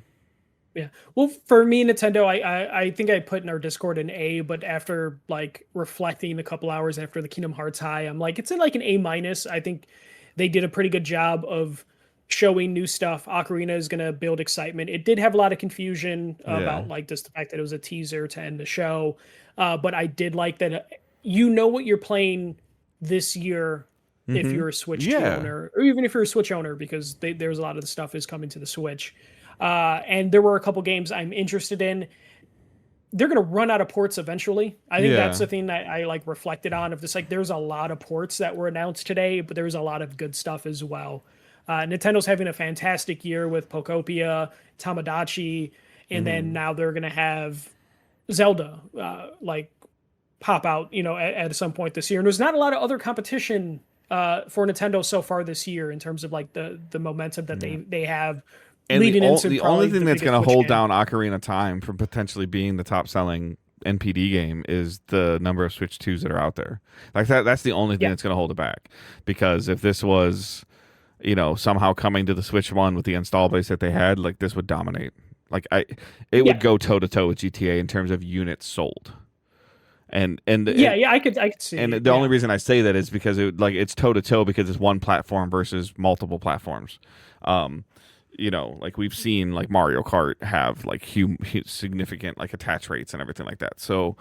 Yeah. Well, for me, Nintendo, I think I put in our Discord an A, but after like reflecting a couple hours after the Kingdom Hearts high, I'm like, it's in like an A minus. I think they did a pretty good job of showing new stuff. Ocarina is going to build excitement. It did have a lot of confusion yeah. about like just the fact that it was a teaser to end the show. But I did like that you know what you're playing this year if Mm-hmm. you're a Switch 2 Yeah. owner, or even if you're a Switch owner, because there's a lot of the stuff is coming to the Switch. And there were a couple games I'm interested in. They're going to run out of ports eventually. I think that's Yeah. the thing that I like reflected on of this. Like, there's a lot of ports that were announced today, but there's a lot of good stuff as well. Nintendo's having a fantastic year with Pokopia, Tamagotchi, and then Mm-hmm. now they're going to have Zelda like pop out, at some point this year. And there's not a lot of other competition for Nintendo so far this year in terms of like the momentum that Yeah. they have And leading into the only probably thing the that's biggest going to Switch hold game. down Ocarina of Time from potentially being the top selling NPD game is the number of Switch 2s that are out there. Like that's the only thing Yeah, that's going to hold it back. Because if this was, somehow coming to the Switch 1 with the install base that they had, like this would dominate. Like it would yeah, go toe to toe with GTA in terms of units sold. And and yeah, and yeah. I could see and it. the only Yeah, reason I say that is because it's toe to toe because it's one platform versus multiple platforms. Um, like we've seen like Mario Kart have like significant like attach rates and everything like that. So,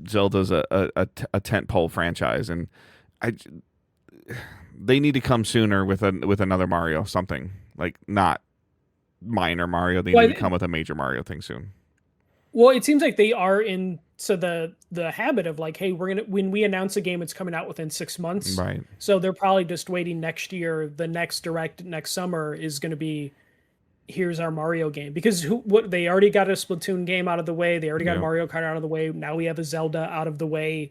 Zelda's a tentpole franchise, and I they need to come sooner with another Mario something like not minor Mario. They need well, to come with a major Mario thing soon. well, it seems like they are in so the habit of like, hey, we're gonna when we announce a game, it's coming out within 6 months. Right. So they're probably just waiting next year. The next direct next summer is going to be here's our Mario game because what they already got a Splatoon game out of the way. They already got a Yep. Mario Kart out of the way. Now we have a Zelda out of the way.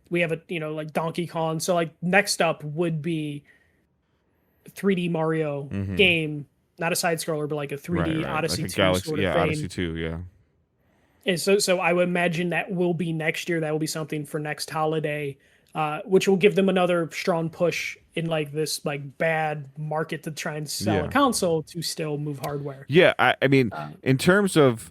We have a like Donkey Kong. So like next up would be 3D Mario Mm-hmm. game, not a side scroller, but like a Right. 3D Right. Like Odyssey a 2 Galaxy. sort of Yeah. Odyssey thing. 2. Yeah. And so I would imagine that will be next year. That will be something for next holiday, which will give them another strong push in like this like bad market to try and sell a Yeah. console to still move hardware. Yeah. I mean, Uh, in terms of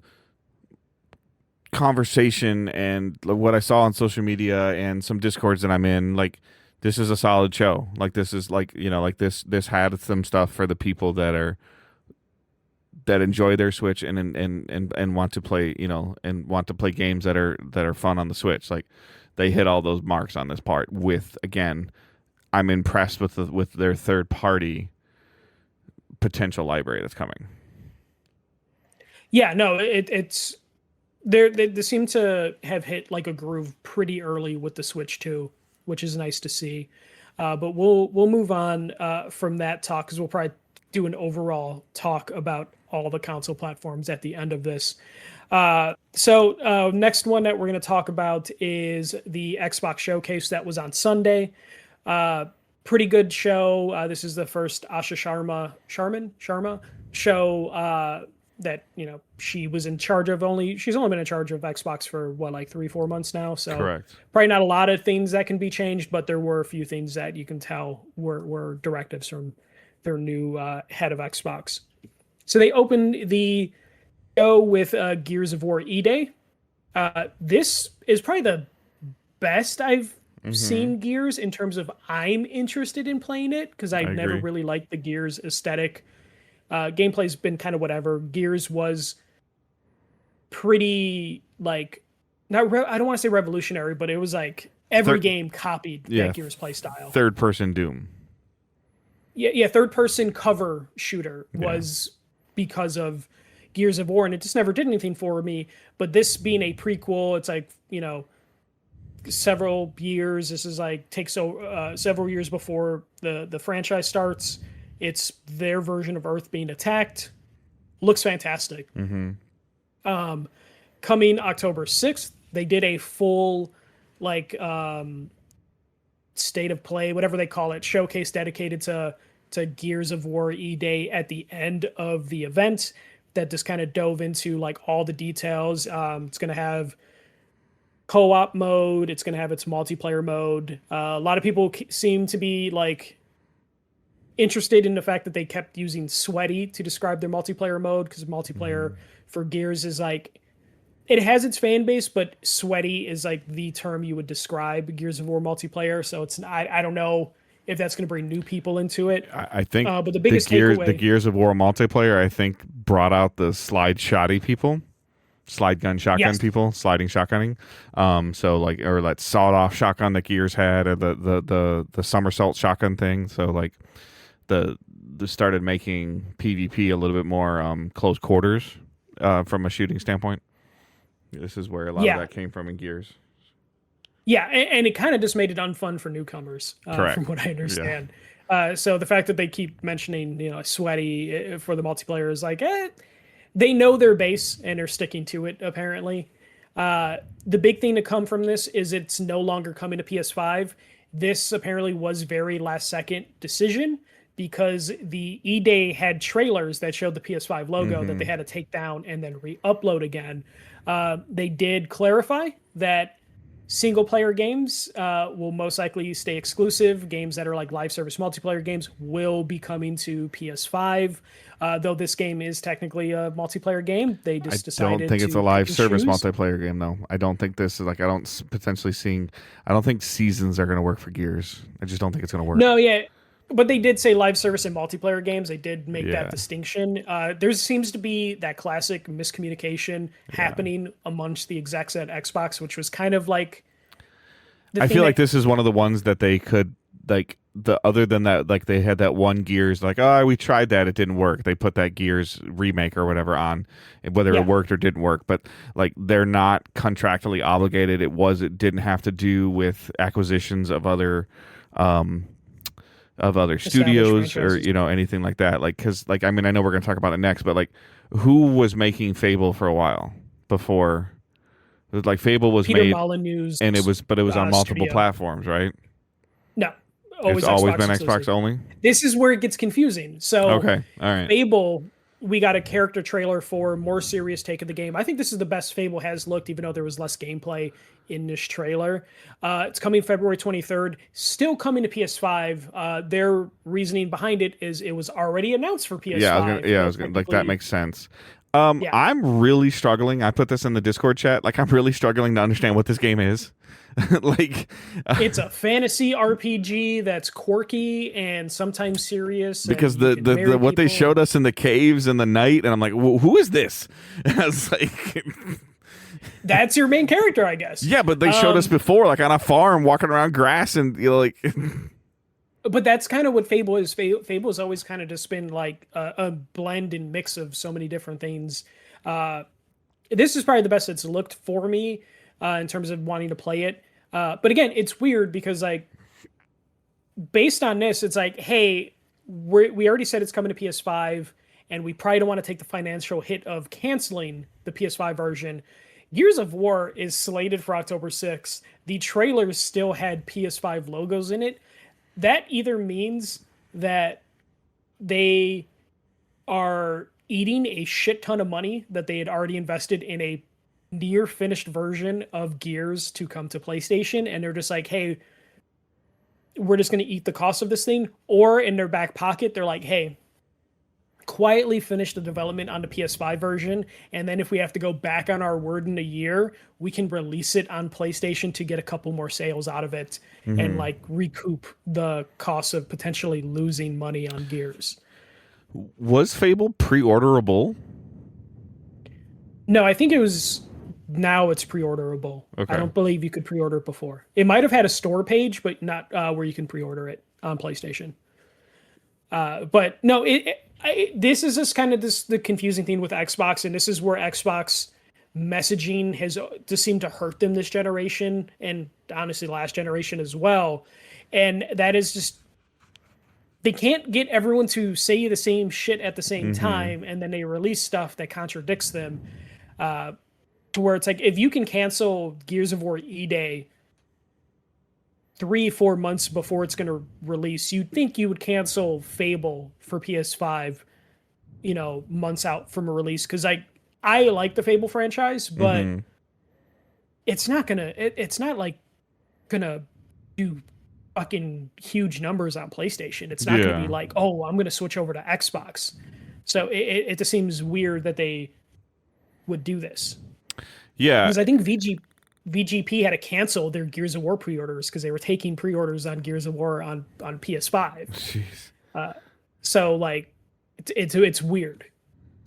conversation and what I saw on social media and some discords that I'm in, like this is a solid show. Like this is like like this had some stuff for the people that enjoy their Switch and want to play and want to play games that are fun on the Switch. Like they hit all those marks on this part. With again, I'm impressed with their third party potential library that's coming. yeah, no, it's they seem to have hit like a groove pretty early with the Switch too, which is nice to see. But we'll move on from that talk because we'll probably do an overall talk about all the console platforms at the end of this. Next one that we're going to talk about is the Xbox Showcase that was on Sunday. Uh, Pretty good show. This is the first Sharma show that she was in charge of. She's only been in charge of Xbox for what, like 3-4 months now. So Correct. probably not a lot of things that can be changed, but there were a few things that you can tell were directives from their new head of Xbox. So they opened the show with Gears of War E-Day. This is probably the best I've seen Gears in terms of I'm interested in playing it because I I never agree. really liked the Gears aesthetic. Gameplay's been kind of whatever. Gears was pretty like I don't want to say revolutionary, but it was like every Third, game copied yeah, that Gears play style. third person Doom. Yeah, third person cover shooter Yeah. was because of Gears of War, and it just never did anything for me. But this being a prequel, it's like several years. This is like takes several years before the franchise starts. It's their version of Earth being attacked. Looks fantastic. Mm-hmm. Coming October 6th, they did a full like state of play, whatever they call it, showcase dedicated to Gears of War E-Day at the end of the event that just kind of dove into like all the details. It's going to have co-op mode. It's going to have its multiplayer mode. A lot of people seem to be like interested in the fact that they kept using sweaty to describe their multiplayer mode because multiplayer for Gears is like it has its fan base, but sweaty is like the term you would describe Gears of War multiplayer. So it's I don't know if that's going to bring new people into it. I think But the biggest takeaway, the Gears of War multiplayer, I think, brought out the slide shotty people, slide gun shotgun yes, people, sliding shotgunning. So like, or that sawed off shotgun that Gears had, or the somersault shotgun thing. So like, the started making PvP a little bit more close quarters from a shooting standpoint. This is where a lot of yeah, that came from in Gears. yeah, and it kind of just made it unfun for newcomers, Correct. from what I Yeah. understand. So the fact that they keep mentioning sweaty for the multiplayer is like, they know their base and they're sticking to it apparently. The big thing to come from this is it's no longer coming to PS5. This apparently was very last second decision because the E-Day had trailers that showed the PS5 logo that they had to take down and then re-upload again. They did clarify that single player games will most likely stay exclusive. Games that are like live service multiplayer games will be coming to PS5. Though this game is technically a multiplayer game, they just decided don't think it's to a live pick and service choose. multiplayer game though. I don't think this is like potentially seeing. I don't think seasons are going to work for Gears. I just don't think it's going to work. No, yeah, but they did say live service and multiplayer games. They did make Yeah. that distinction. There seems to be that classic miscommunication happening amongst the execs at Xbox, which was kind of like the I thing feel that like this is one of the ones that they could like the other than that like they had that one Gears like we tried that, it didn't work. They put that Gears remake or whatever on, and whether Yeah. it worked or didn't work, but like they're not contractually obligated. It didn't have to do with acquisitions of other studios or franchises. anything like that, like because like I mean I know we're going to talk about it next, but like who was making Fable for a while before? It was like Fable was Peter made Molyneux's and it was on multiple studio. platforms, right? No, It's always always Xbox been exclusive. Xbox only. This is where it gets confusing. So Okay, all right. Fable, we got a character trailer for more serious take of the game. I think this is the best Fable has looked, even though there was less gameplay in this trailer. It's coming February 23rd, still coming to PS5. Their reasoning behind it is it was already announced for PS5. I was gonna like that Technically- makes sense. Yeah. I'm really struggling. I put this in the Discord chat. Like I'm really struggling to understand what this game is. like It's a fantasy RPG that's quirky and sometimes serious. and because you the, can the, marry the what they people. showed us in the caves in the night, and I'm like, who is this? I was like, That's your main character, I guess. yeah, but they showed us before, like on a farm, walking around grass, and like, But that's kind of what Fable is. Fable has always kind of just been like a blend and mix of so many different things. This is probably the best it's looked for me in terms of wanting to play it. But again, it's weird because like based on this, it's like, hey, we already said it's coming to PS5, and we probably don't want to take the financial hit of canceling the PS5 version. Gears of War is slated for October 6th. The trailers still had PS5 logos in it. That either means that they are eating a shit ton of money that they had already invested in a near finished version of Gears to come to PlayStation, and they're just like, hey, we're just going to eat the cost of this thing. Or in their back pocket, they're like, hey, quietly finish the development on the PS5 version, and then if we have to go back on our word in a year, we can release it on PlayStation to get a couple more sales out of it and like recoup the cost of potentially losing money on Gears. Was Fable pre-orderable? No, I think it was now it's pre-orderable. Okay. I don't believe you could pre-order it before. It might have had a store page, but not where you can pre-order it on PlayStation. But no, this is just kind of the confusing thing with Xbox, and this is where Xbox messaging has just seemed to hurt them this generation, and honestly last generation as well. And that is just they can't get everyone to say the same shit at the same time, and then they release stuff that contradicts them. To where it's like, if you can cancel Gears of War E-Day 3-4 months before it's going to release, you'd think you would cancel Fable for PS5, months out from a release. Because I like the Fable franchise, but it's not like gonna do fucking huge numbers on PlayStation. It's not gonna be like, oh, I'm gonna switch over to Xbox. So it just seems weird that they would do this. Yeah, because I think VGP had to cancel their Gears of War pre-orders because they were taking pre-orders on Gears of War on PS5. Jeez. So like, it's weird.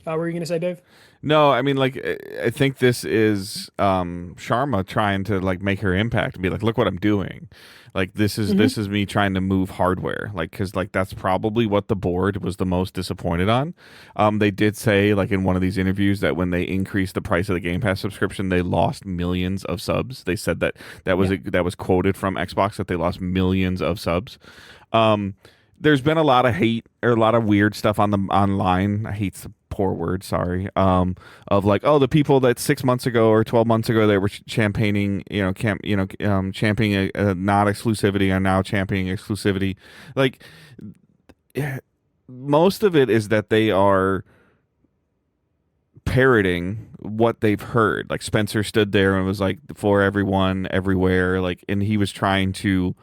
What were you gonna say, Dave? No, I mean, like, I think this is Sharma trying to like make her impact and be like, look what I'm doing. Like, this is me trying to move hardware. Like, because like that's probably what the board was the most disappointed on. They did say like in one of these interviews that when they increased the price of the Game Pass subscription, they lost millions of subs. They said that was quoted from Xbox that they lost millions of subs. There's been a lot of hate or a lot of weird stuff on the online. I hate the poor word, sorry. Of like, oh, the people that 6 months ago or 12 months ago they were championing, championing a not exclusivity are now championing exclusivity. Like, most of it is that they are parroting what they've heard. Like Spencer stood there and was like, for everyone, everywhere, like, and he was trying to.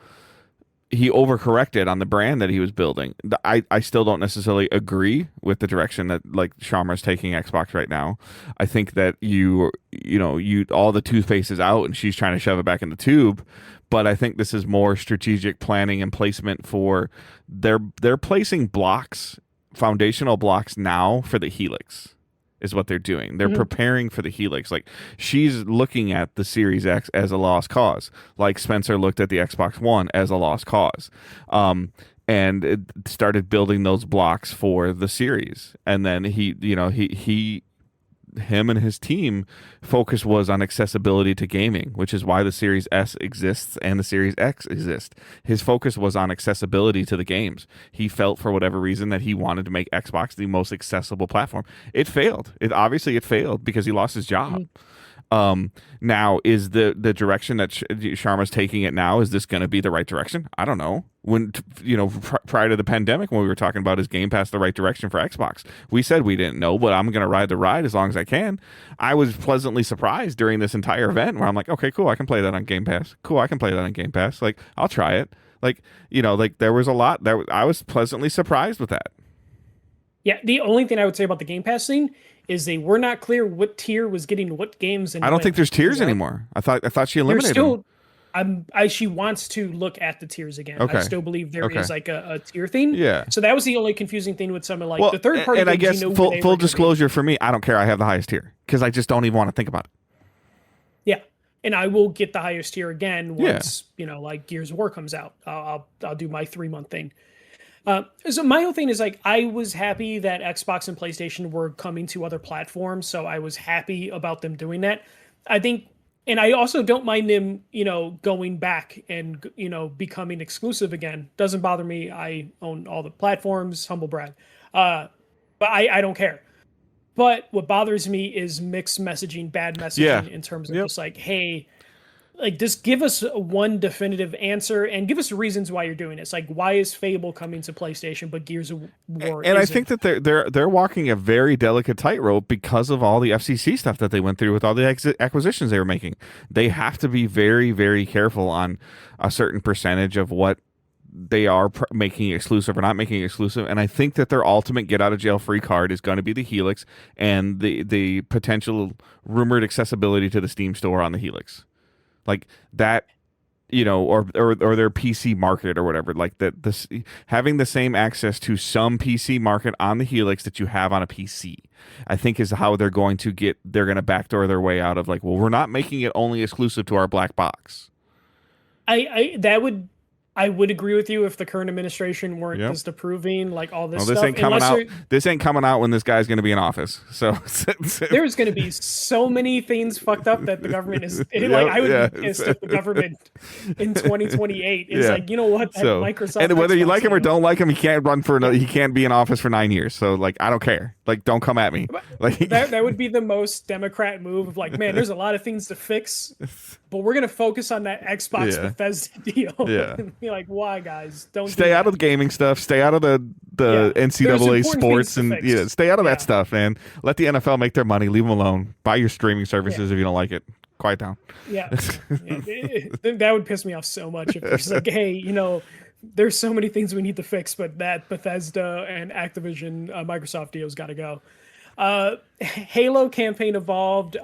He overcorrected on the brand that he was building. I still don't necessarily agree with the direction that like Sharma's taking Xbox right now. I think that you all the toothpaste is out and she's trying to shove it back in the tube. But I think this is more strategic planning and placement for they're placing blocks, foundational blocks now for the Helix. Is what they're doing. They're preparing for the Helix. Like, she's looking at the Series X as a lost cause, like Spencer looked at the Xbox One as a lost cause, and it started building those blocks for the series. And then him and his team focus was on accessibility to gaming, which is why the Series S exists and the Series X exists. His focus was on accessibility to the games. He felt for whatever reason that he wanted to make Xbox the most accessible platform. It failed. It failed because he lost his job. Now is the direction that Sharma's taking it now, is this going to be the right direction? I don't know. When prior to the pandemic, when we were talking about is Game Pass the right direction for Xbox, we said we didn't know, but I'm going to ride the ride as long as I can. I was pleasantly surprised during this entire event where I'm like, okay, cool, I can play that on Game Pass. Cool, I can play that on Game Pass. Like, I'll try it. Like, like there was a lot that I was pleasantly surprised with that. Yeah, the only thing I would say about the Game Pass thing is they were not clear what tier was getting what games. And I don't think there's tiers anymore. I thought she eliminated them. She wants to look at the tiers again. Okay. I still believe there is like a tier thing. Yeah. So that was the only confusing thing with some of like the third party. And I guess full disclosure for me, I don't care. I have the highest tier because I just don't even want to think about it. Yeah. And I will get the highest tier again once, like Gears of War comes out. I'll do my 3-month thing. So my whole thing is like, I was happy that Xbox and PlayStation were coming to other platforms. So I was happy about them doing that. I think, and I also don't mind them, going back and, becoming exclusive again. Doesn't bother me. I own all the platforms, humble brag. but I don't care. But what bothers me is mixed messaging, bad Yeah. messaging in terms of Yep. just like, hey, like just give us one definitive answer and give us reasons why you're doing this. Like, why is Fable coming to PlayStation but Gears of War And I isn't? think that they're walking a very delicate tightrope because of all the FCC stuff that they went through with all the acquisitions they were making. They have to be very, very careful on a certain percentage of what they are making exclusive or not making exclusive. And I think that their ultimate get out of jail free card is going to be the Helix and the potential rumored accessibility to the Steam store on the Helix, like that, or their PC market or whatever, like that. This having the same access to some PC market on the Helix that you have on a PC, I think is how they're going to get. They're going to backdoor their way out of like, well, we're not making it only exclusive to our black box. I would agree with you if the current administration weren't Yep. just approving like all this Well, this stuff. ain't coming out. This ain't coming out when this guy's going to be in office. So There's going to be so many things fucked up that the government is like. I would be pissed if the government in 2028 is like, you know what, that So, Microsoft. and whether you Xbox like him or game- don't like him, he can't run for another. He can't be in office for 9 years. So like, I don't care. Like, don't come at me. Like that would be the most Democrat move of like, man, there's a lot of things to fix, but we're gonna focus on that Xbox Yeah. Bethesda deal. Yeah. And be like, why, guys? Don't stay do out that. of the gaming stuff. Stay out of the Yeah. There's NCAA important sports things and to fix. stay out of Yeah. that stuff, man. Let the NFL make their money. Leave them alone. Buy your streaming services if you don't like it. Quiet down. Yeah, that would piss me off so much if it's like, hey, there's so many things we need to fix, but that Bethesda and Activision Microsoft deal's got to go. Halo campaign evolved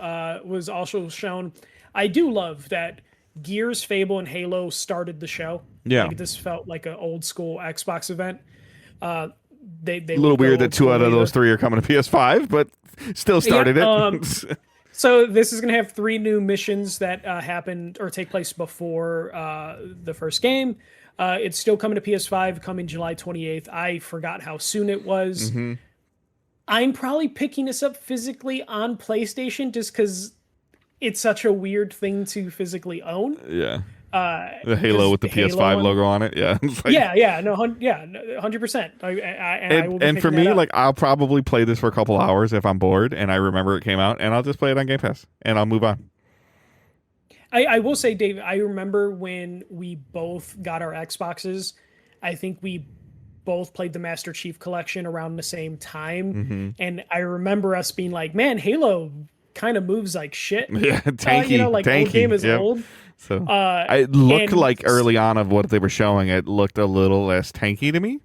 was also shown. I do love that Gears, Fable, and Halo started the show. Yeah. Like, this felt like an old school Xbox event. They A little weird that two out of those three are coming to PS5, but still started it. So this is going to have 3 new missions that happened or take place before the first game. It's still coming to PS5, coming July 28th. I forgot how soon it was. Mm-hmm. I'm probably picking this up physically on PlayStation just because it's such a weird thing to physically own. Yeah. The Halo with the PS5 logo on it. Yeah. Like, yeah, 100%. and for me, like, I'll probably play this for a couple hours if I'm bored and I remember it came out, and I'll just play it on Game Pass and I'll move on. I will say, Dave, I remember when we both got our Xboxes, I think we both played the Master Chief Collection around the same time. Mm-hmm. And I remember us being like, man, Halo kind of moves like shit. Yeah, tanky. Like tanky. old game is Yep. old. So it looked and- like early on of what they were showing, it looked a little less tanky to me.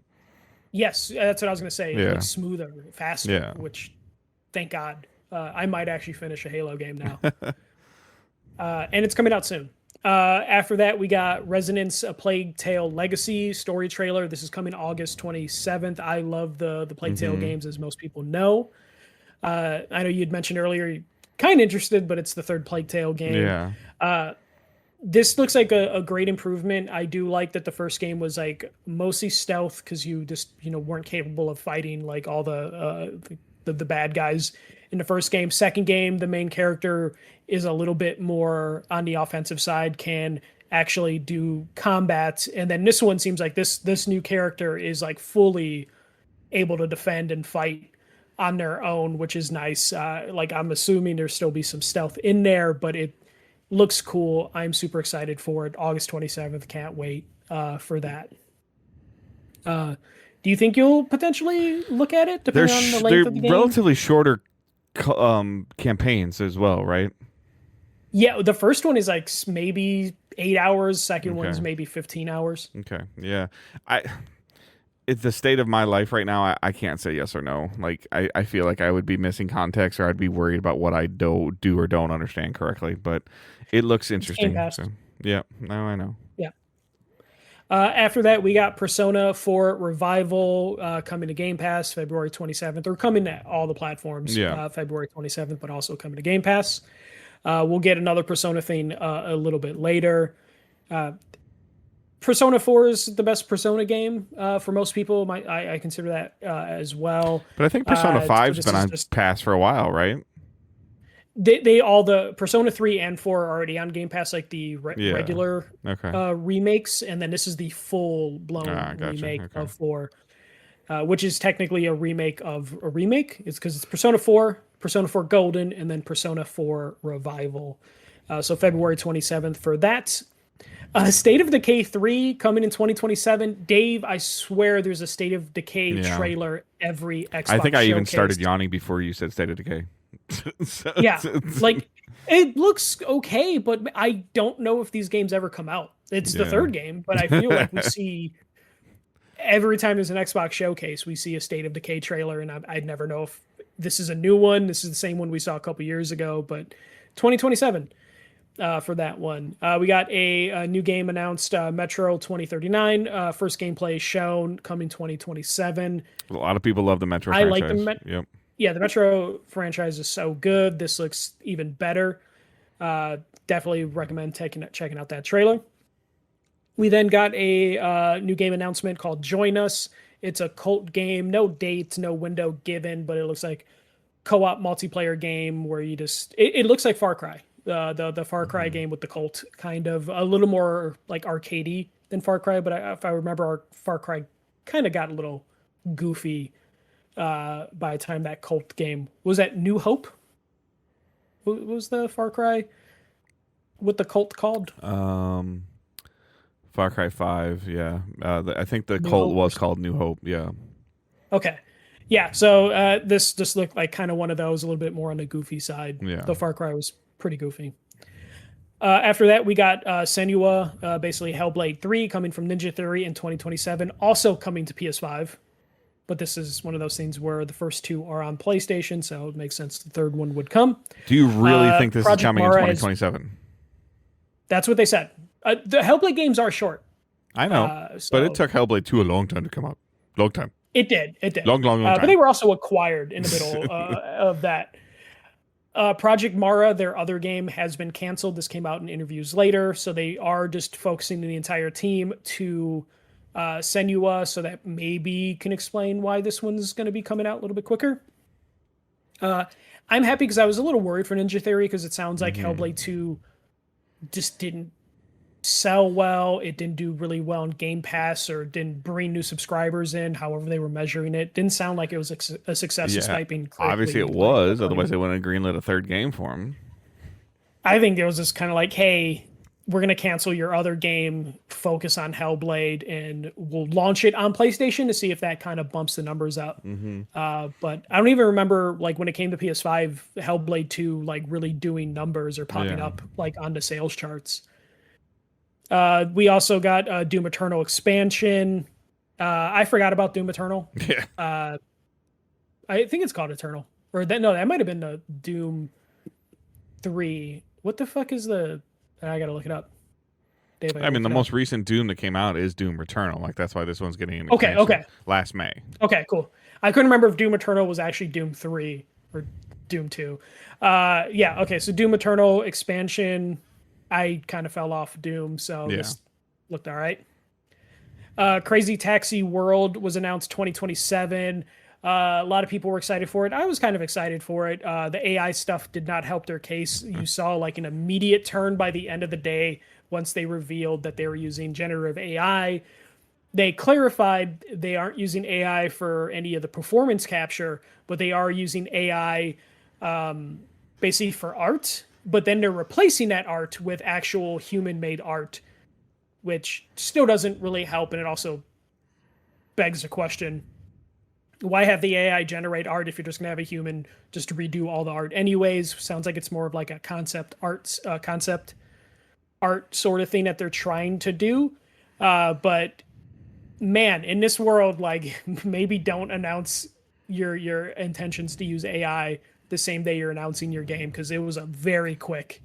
Yes, that's what I was going to say. Yeah. Like smoother, faster, Yeah. which thank God. I might actually finish a Halo game now. And it's coming out soon. After that, we got Resonance: A Plague Tale Legacy story trailer. This is coming August 27th. I love the Plague Tale games, as most people know. I know you'd mentioned earlier you're kind of interested, but it's the third Plague Tale game. Yeah. This looks like a great improvement. I do like that the first game was like mostly stealth because you just weren't capable of fighting like all the bad guys in the first game. Second game, the main character is a little bit more on the offensive side, can actually do combat, and then this one seems like this new character is like fully able to defend and fight on their own, which is nice. Like, I'm assuming there'll still be some stealth in there, but it looks cool. I'm super excited for it. August 27th. Can't wait for that. Do you think you'll potentially look at it depending on the length of the game? Relatively shorter campaigns as well, right? Yeah, the first one is like maybe 8 hours. Second Okay. one's maybe 15 hours. Okay. Yeah. It's the state of my life right now. I can't say yes or no. Like, I feel like I would be missing context, or I'd be worried about what I do or don't understand correctly. But it looks interesting. So, yeah. No, I know. Yeah. After that, we got Persona 4 Revival coming to Game Pass February 27th, or coming to all the platforms February 27th, but also coming to Game Pass. We'll get another Persona thing a little bit later. Persona 4 is the best Persona game for most people. I consider that as well. But I think Persona 5's been on just Pass for a while, right? They all the Persona 3 and 4 are already on Game Pass, like the regular Okay. remakes, and then this is the full blown Gotcha. remake Okay. of 4. which is technically a remake of a remake. It's because it's Persona 4, Persona 4 Golden, and then Persona 4 Revival. So February 27th for that. State of Decay 3 coming in 2027. Dave, I swear there's a State of Decay trailer every Xbox I think I even showcase. started yawning before you said State of Decay. Yeah, like it looks okay, but I don't know if these games ever come out. It's the third game, but I feel like we see every time there's an Xbox showcase, we see a State of Decay trailer, and I'd never know if this is a new one. This is the same one we saw a couple years ago, but 2027 for that one. We got a new game announced, Metro 2039. First gameplay shown, coming 2027. A lot of people love the Metro I franchise. like the yep. Yeah, the Metro franchise is so good. This looks even better. Definitely recommend checking out that trailer. We then got a new game announcement called Join Us. It's a cult game. No dates, no window given, but it looks like co-op multiplayer game where you just... It looks like Far Cry. The Far Cry game with the cult, kind of. A little more like arcadey than Far Cry, but if I remember, Far Cry kind of got a little goofy by the time that cult game... Was that New Hope? What was the Far Cry with the cult called? Far Cry 5, yeah. I think the New cult Hope was called New Hope, yeah. Okay. Yeah, so this just looked like kind of one of those, a little bit more on the goofy side. Yeah. The Far Cry was pretty goofy. After that, we got Senua, basically Hellblade 3, coming from Ninja Theory in 2027, also coming to PS5. But this is one of those things where the first two are on PlayStation, so it makes sense the third one would come. Do you really think this Project is coming Mara in 2027? That's what they said. The Hellblade games are short. I know, but it took Hellblade 2 a long time to come out. Long time. It did. Long time. But they were also acquired in the middle of that. Project Mara, their other game, has been canceled. This came out in interviews later, so they are just focusing the entire team to Senua, so that maybe can explain why this one's going to be coming out a little bit quicker. I'm happy because I was a little worried for Ninja Theory because it sounds like Hellblade 2 just didn't sell well. It didn't do really well in Game Pass, or didn't bring new subscribers in, however they were measuring it. Didn't sound like it was a success despite being critically obviously it was, otherwise they wouldn't have greenlit a third game for him. I think it was just kind of like, hey, we're going to cancel your other game, focus on Hellblade, and we'll launch it on PlayStation to see if that kind of bumps the numbers up. But I don't even remember, like, when it came to PS5, Hellblade 2, like, really doing numbers or popping up, like, on the sales charts. We also got Doom Eternal expansion. I forgot about Doom Eternal. Yeah. I think it's called Eternal. Or that might have been the Doom 3. What the fuck is the... I gotta look it up. Dave, I mean, the most recent Doom that came out is Doom Eternal. Like, that's why this one's getting an Okay. last May. Okay, cool. I couldn't remember if Doom Eternal was actually Doom 3 or Doom 2. Yeah, okay, so Doom Eternal expansion. I kind of fell off Doom, so this looked all right. Crazy Taxi World was announced 2027. A lot of people were excited for it. I was kind of excited for it. The AI stuff did not help their case. You saw like an immediate turn by the end of the day once they revealed that they were using generative AI. They clarified they aren't using AI for any of the performance capture, but they are using AI basically for art. But then they're replacing that art with actual human-made art, which still doesn't really help. And it also begs the question, why have the AI generate art if you're just going to have a human just redo all the art anyways? Sounds like it's more of like a concept art sort of thing that they're trying to do. But man, in this world, like, maybe don't announce your intentions to use AI the same day you're announcing your game, because it was a very quick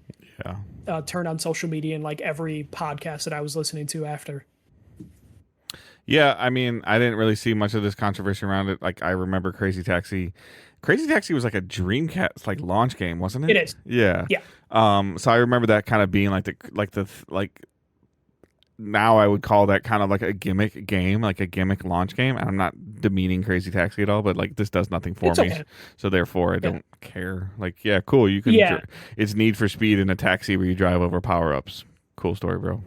turn on social media and like every podcast that I was listening to after. Yeah, I mean, I didn't really see much of this controversy around it. Like, I remember Crazy Taxi. Crazy Taxi was like a Dreamcast like launch game, wasn't it? It is. Yeah. Yeah. So I remember that kind of being like now I would call that kind of like a gimmick game, like a gimmick launch game. And I'm not demeaning Crazy Taxi at all, but like this does nothing for me. Okay. So therefore I don't care. Like, yeah, cool. You can it's Need for Speed in a taxi where you drive over power-ups. Cool story, bro.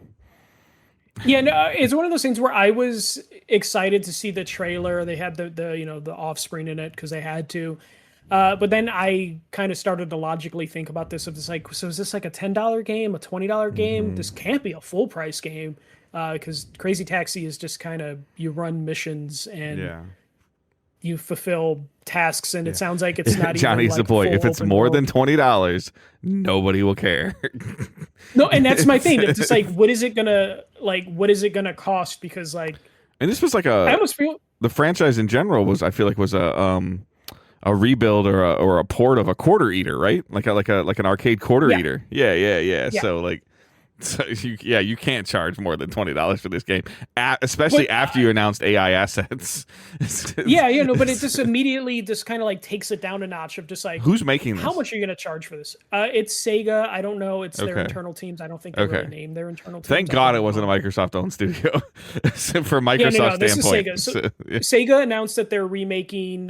Yeah, no, it's one of those things where I was excited to see the trailer. They had the the offspring in it because they had to. But then I kind of started to logically think about this of this like, so is this like a $10 game, a $20 game? Hmm. This can't be a full price game because Crazy Taxi is just kind of you run missions and Yeah. you fulfill tasks, and it Yeah. sounds like it's not even Johnny's the like a point. full If it's open more than world. $20, nobody will care. No, and that's my thing. It's just It's- like, what is it gonna like? What is it gonna cost? Because like, and this was like I a almost feel the franchise in general was, I feel like, was a rebuild or a port of a quarter eater, right? Like an arcade quarter yeah, eater. Yeah, yeah, yeah. yeah. So like, so you can't charge more than $20 for this game, especially But after you announced AI assets. yeah, yeah, no, but it just immediately just kind of like takes it down a notch of just like, Who's making how this? much are you gonna charge for this? It's Sega. I don't know. It's their Okay, internal teams. I don't think they okay. really name their internal Thank teams. I God could it be wasn't a wrong. Microsoft-owned studio. For Yeah, no, Microsoft's no. This is standpoint. Sega. So So, yeah. Sega announced that they're remaking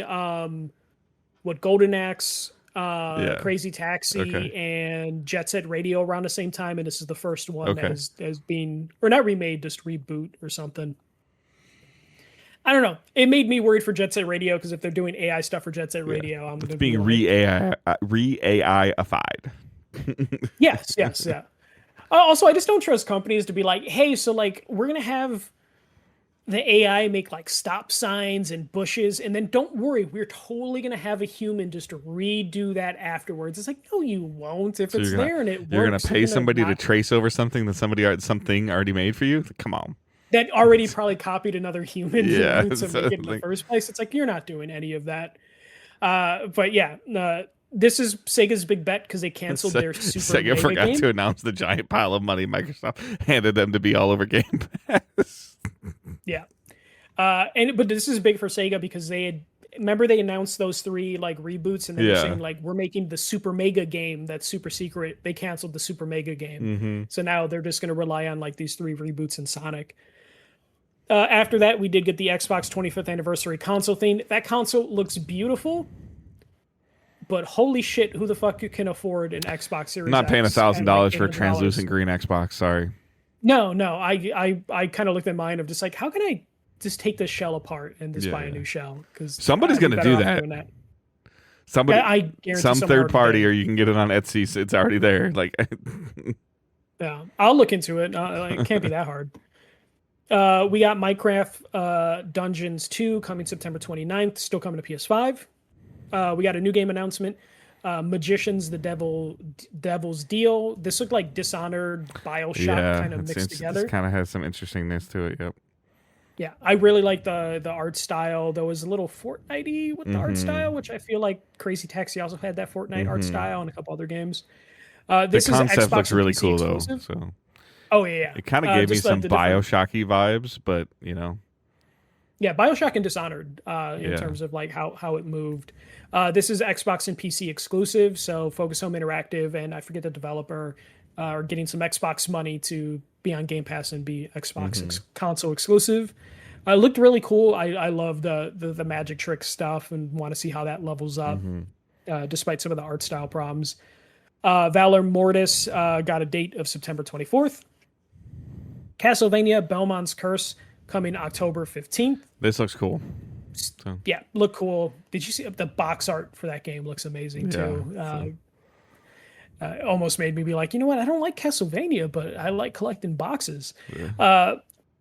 what Golden Axe, Yeah. Crazy Okay. Taxi, and Jet Set Radio around the same time, and this is the first one that Okay. has been or not remade, just reboot or something. I don't know. It made me worried for Jet Set Radio because if they're doing AI stuff for Jet Set Yeah. Radio, I'm It's gonna be being like, re AI-ified. yes, yes, yeah. Also, I just don't trust companies to be like, hey, so like we're gonna have the AI make like stop signs and bushes, and then don't worry, we're totally gonna have a human just redo that afterwards. It's like, no, you won't. If So it's there and it you're gonna works, pay you're gonna somebody to not. trace over something that something already made for you? Come on. That already probably copied another human Yeah. to So, make it in the like, first place. It's like you're not doing any of that. But yeah, this is Sega's big bet because they canceled their Super Sega Mega forgot game. to announce the giant pile of money Microsoft handed them to be all over Game Pass. Yeah. But this is big for Sega because they had remember they announced those three like reboots and they were Yeah. saying like we're making the Super Mega game that's super secret. They canceled the Super Mega game. Mm-hmm. So now they're just going to rely on like these three reboots in Sonic. After that, we did get the Xbox 25th anniversary console thing. That console looks beautiful, but holy shit, who the fuck can afford an Xbox Series I'm not paying X at, like, $1,000 for a translucent $800? green Xbox. Sorry. No, no. I kind of looked at mine of just like, how can I just take this shell apart and just buy a Yeah. new shell? Because Somebody's gonna do that. Somebody, I guarantee some someone third already party, did. or you can get it on Etsy. So it's already there. Like, Yeah, I'll look into it. Like, it can't be that hard. We got Minecraft Dungeons 2 coming September 29th, still coming to PS5. We got a new game announcement. Magicians, Devil's Deal. This looked like Dishonored, Bioshock yeah, kind of mixed together. It kind of has some interestingness to it. Yep. Yeah, I really like the art style. There was a little Fortnite-y with the art style, which I feel like Crazy Taxi also had that Fortnite art style and a couple other games. The This is concept Xbox looks and really PC cool exclusive. though. So Oh yeah, it kind of gave me just like some the different- Bioshocky vibes, but Yeah, Bioshock and Dishonored in Yeah. terms of like how it moved. This is Xbox and PC exclusive, so Focus Home Interactive and I forget the developer are getting some Xbox money to be on Game Pass and be Xbox console exclusive. It looked really cool. I love the magic trick stuff and want to see how that levels up, despite some of the art style problems. Valor Mortis got a date of September 24th. Castlevania Belmont's Curse coming October 15th. this looks cool. So, Yeah, look cool. Did you see the box art for that game? Looks amazing too. Almost made me be like, you know what? I don't like Castlevania, but I like collecting boxes.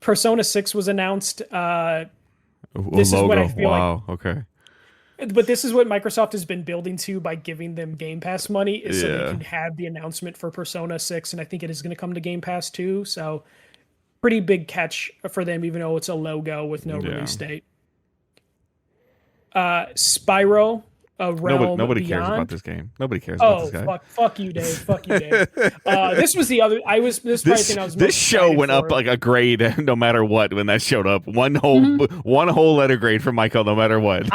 Persona 6 was announced. a This is logo. what I feel like. Wow. Okay. But this is what Microsoft has been building to by giving them Game Pass money, is so they Yeah. can have the announcement for Persona 6, and I think it is going to come to Game Pass too. So, pretty big catch for them, even though it's a logo with no Yeah. release date. Spyro, a Realm Nobody Beyond. cares about this game. Nobody cares about Oh this guy. fuck you, Dave. Fuck you, Dave. This was the other. This probably This thing I was. this most show excited went up for. like a grade no matter what when that showed up. One whole letter grade for Michael no matter what.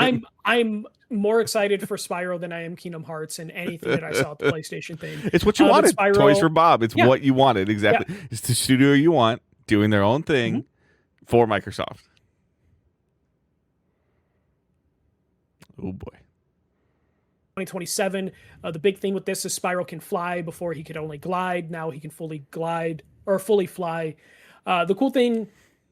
I'm more excited for Spyro than I am Kingdom Hearts and anything that I saw at the PlayStation thing. It's what you but wanted. Spyro- Toys for Bob. It's Yeah. what you wanted. Exactly. It's the studio you want doing their own thing for Microsoft. Oh boy. 2027. The big thing with this is Spyro can fly. Before he could only glide. Now he can fully glide or fully fly. The cool thing,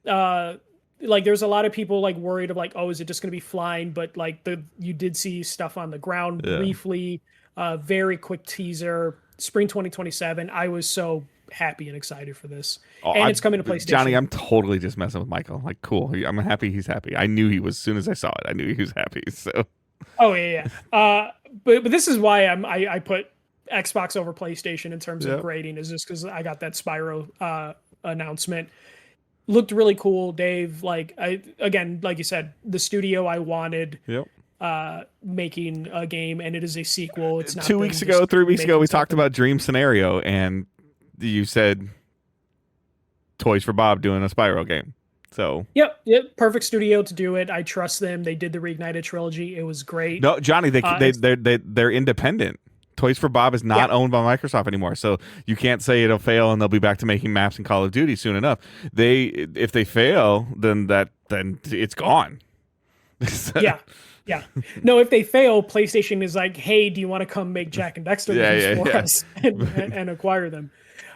like there's a lot of people like worried of like, oh, is it just going to be flying? But like you did see stuff on the ground Yeah. briefly, very quick teaser, spring 2027. I was so happy and excited for this, Oh, and it's coming to Johnny, PlayStation. I'm totally just messing with Michael. Like, cool. I'm happy he's happy. I knew he was as soon as I saw it. I knew he was happy. So Oh yeah, yeah. But this is why I put Xbox over PlayStation in terms of yeah, grading, is just because I got that Spyro announcement. Looked really cool, Dave. Like I again, like you said, the studio I wanted yep. making a game, and it is a sequel. It's not 2 weeks them ago, just 3 weeks ago, making we talked something. about Dream Scenario, and you said Toys for Bob doing a Spyro game. So Yep, yep, perfect studio to do it. I trust them. They did the Reignited trilogy. It was great. no, Johnny, It's, they're independent. Toys for Bob is yeah, not owned by Microsoft anymore, so you can't say it'll fail and they'll be back to making maps and Call of Duty soon enough. If they fail, then it's gone. yeah, yeah. No, if they fail, PlayStation is like, hey, do you want to come make Jack and Dexter Yeah, games yeah, for yeah. us and acquire them?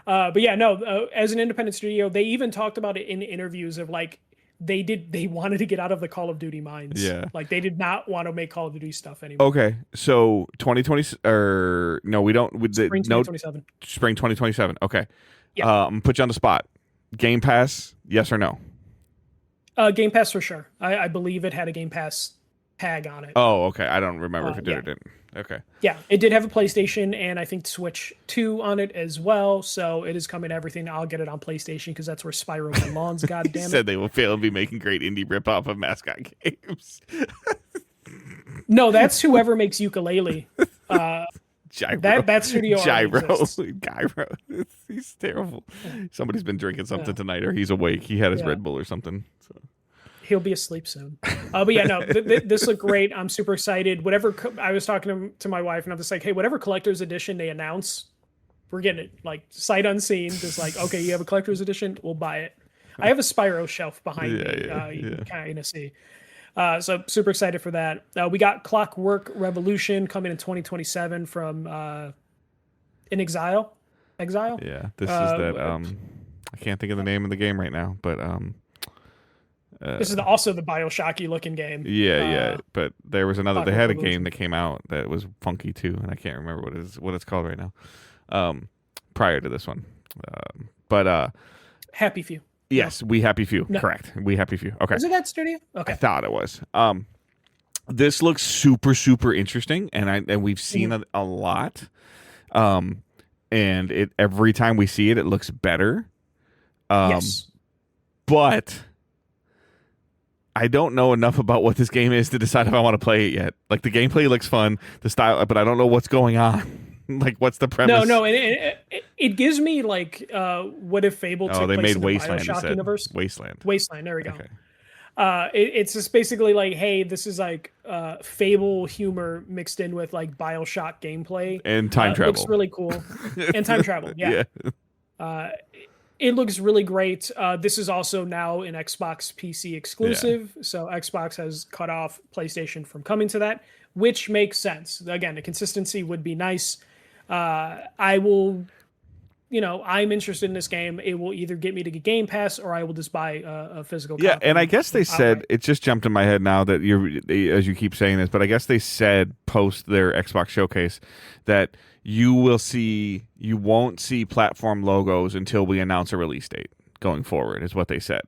But yeah, no. As an independent studio, they even talked about it in interviews of like they wanted to get out of the Call of Duty minds. Yeah. Like they did not want to make Call of Duty stuff anymore. Okay, so 2020 or no, we don't. With the Spring no 2027. spring 2027. Okay, Yeah. I'm gonna put you on the spot. Game Pass, yes or no? Game Pass for sure. I believe it had a Game Pass tag on it. Oh, okay. I don't remember if it did Yeah. or didn't. Okay. Yeah, it did have a PlayStation and I think Switch 2 on it as well. So it is coming to everything. I'll get it on PlayStation because that's where Spyro belongs. God He damn said it! they will fail and be making great indie ripoff of mascot games. No, that's whoever makes Ukulele. Gyro. That studio already Gyro. exists. Gyro. He's terrible. Somebody's been drinking something Yeah. tonight or he's awake. He had his Yeah. Red Bull or something. So. He'll be asleep soon. But yeah, no, this looked great. I'm super excited. Whatever I was talking to my wife, and I'm just like, hey, whatever collector's edition they announce, we're getting it. Like sight unseen. Just like, okay, you have a collector's edition, we'll buy it. I have a Spyro shelf behind me. You can kind of see. So super excited for that. We got Clockwork Revolution coming in 2027 from In Exile. Exile. Yeah. This is that. I can't think of the name of the game right now, but This is also the Bioshocky looking game. yeah. But there was another. They Clockwork had a Revolution. game that came out that was funky too, and I can't remember what it's called right now. Prior to this one, but Happy Few. yes, We Happy Few. No. Correct. We Happy Few. Okay, Is it that studio? I Okay. thought it was. This looks super interesting, and we've seen it a lot. And it every time we see it, it looks better. Yes. But I don't know enough about what this game is to decide if I want to play it yet. Like the gameplay looks fun, the style, but I don't know what's going on. Like what's the premise? No, and it gives me like what if Fable took they place made in the Wasteland. You Bioshock said universe? Wasteland. Wasteland. There we go. Okay. It's just basically like, hey, this is like Fable humor mixed in with like Bioshock gameplay. And time travel. Looks really cool. And time travel. Yeah. Yeah. It looks really great. This is also now an Xbox PC exclusive, so Xbox has cut off PlayStation from coming to that, which makes sense. Again, the consistency would be nice. I will, I'm interested in this game. It will either get me to get Game Pass or I will just buy a physical copy. Yeah, and I guess they said outright. it just jumped in my head now that as you keep saying this, but I guess they said post their Xbox showcase that you won't see platform logos until we announce a release date going forward, is what they said.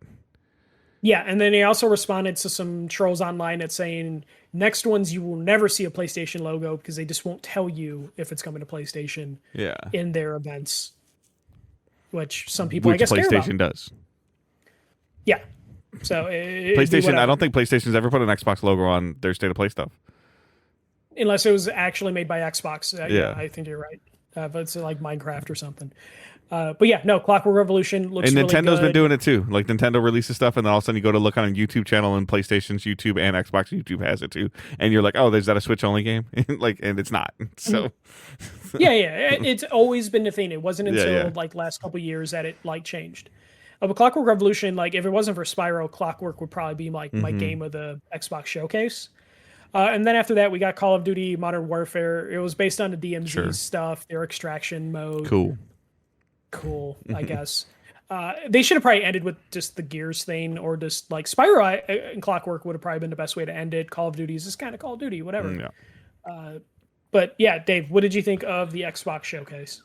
Yeah, and then they also responded to some trolls online that's saying next ones you will never see a PlayStation logo because they just won't tell you if it's coming to PlayStation Yeah. in their events, which some people I Which guess care about. PlayStation does. Yeah, so PlayStation, I don't think PlayStation's ever put an Xbox logo on their State of Play stuff. unless it was actually made by Xbox. Yeah. I think you're right. But it's like Minecraft or something. But yeah, no, Clockwork Revolution looks And really Nintendo's been good. doing it too. Like Nintendo releases stuff, and then all of a sudden you go to look on a YouTube channel, and PlayStation's YouTube and Xbox YouTube has it too, and you're like, oh, is that a Switch only game? And it's not. So Yeah, it's always been the thing. It wasn't Yeah, until yeah. like last couple years that it like changed. But Clockwork Revolution, like if it wasn't for Spyro, Clockwork would probably be like my game of the Xbox showcase. And then after that, we got Call of Duty Modern Warfare. It was based on the DMZ Sure. stuff, their extraction mode. cool. Cool, I guess. They should have probably ended with just the Gears thing, or just like Spyro and Clockwork would have probably been the best way to end it. Call of Duty is just kind of Call of Duty, whatever. Yeah. But yeah, Dave, what did you think of the Xbox showcase?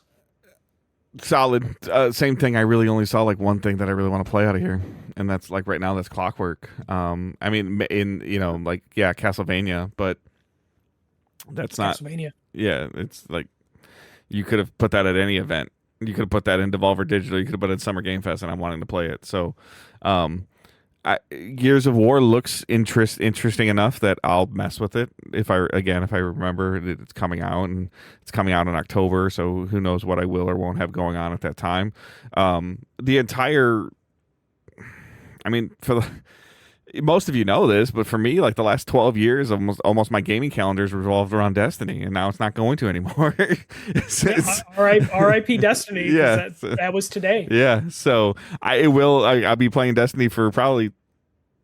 Solid. Same thing. I really only saw like one thing that I really want to play out of here, and that's like right now that's Clockwork. I mean, in like yeah, Castlevania, but that's It's not. Castlevania. Yeah, it's like you could have put that at any event. You could have put that in Devolver Digital. You could have put it at Summer Game Fest, and I'm wanting to play it. So, Gears of War looks interesting enough that I'll mess with it if I remember that it's coming out, and it's coming out in October. So who knows what I will or won't have going on at that time. The entire, I mean, for the most of you know this, but for me, like the last 12 years, almost my gaming calendars revolved around Destiny, and now it's not going to anymore. R.I.P. Destiny. Yeah, that was today. yeah. So I'll be playing Destiny for probably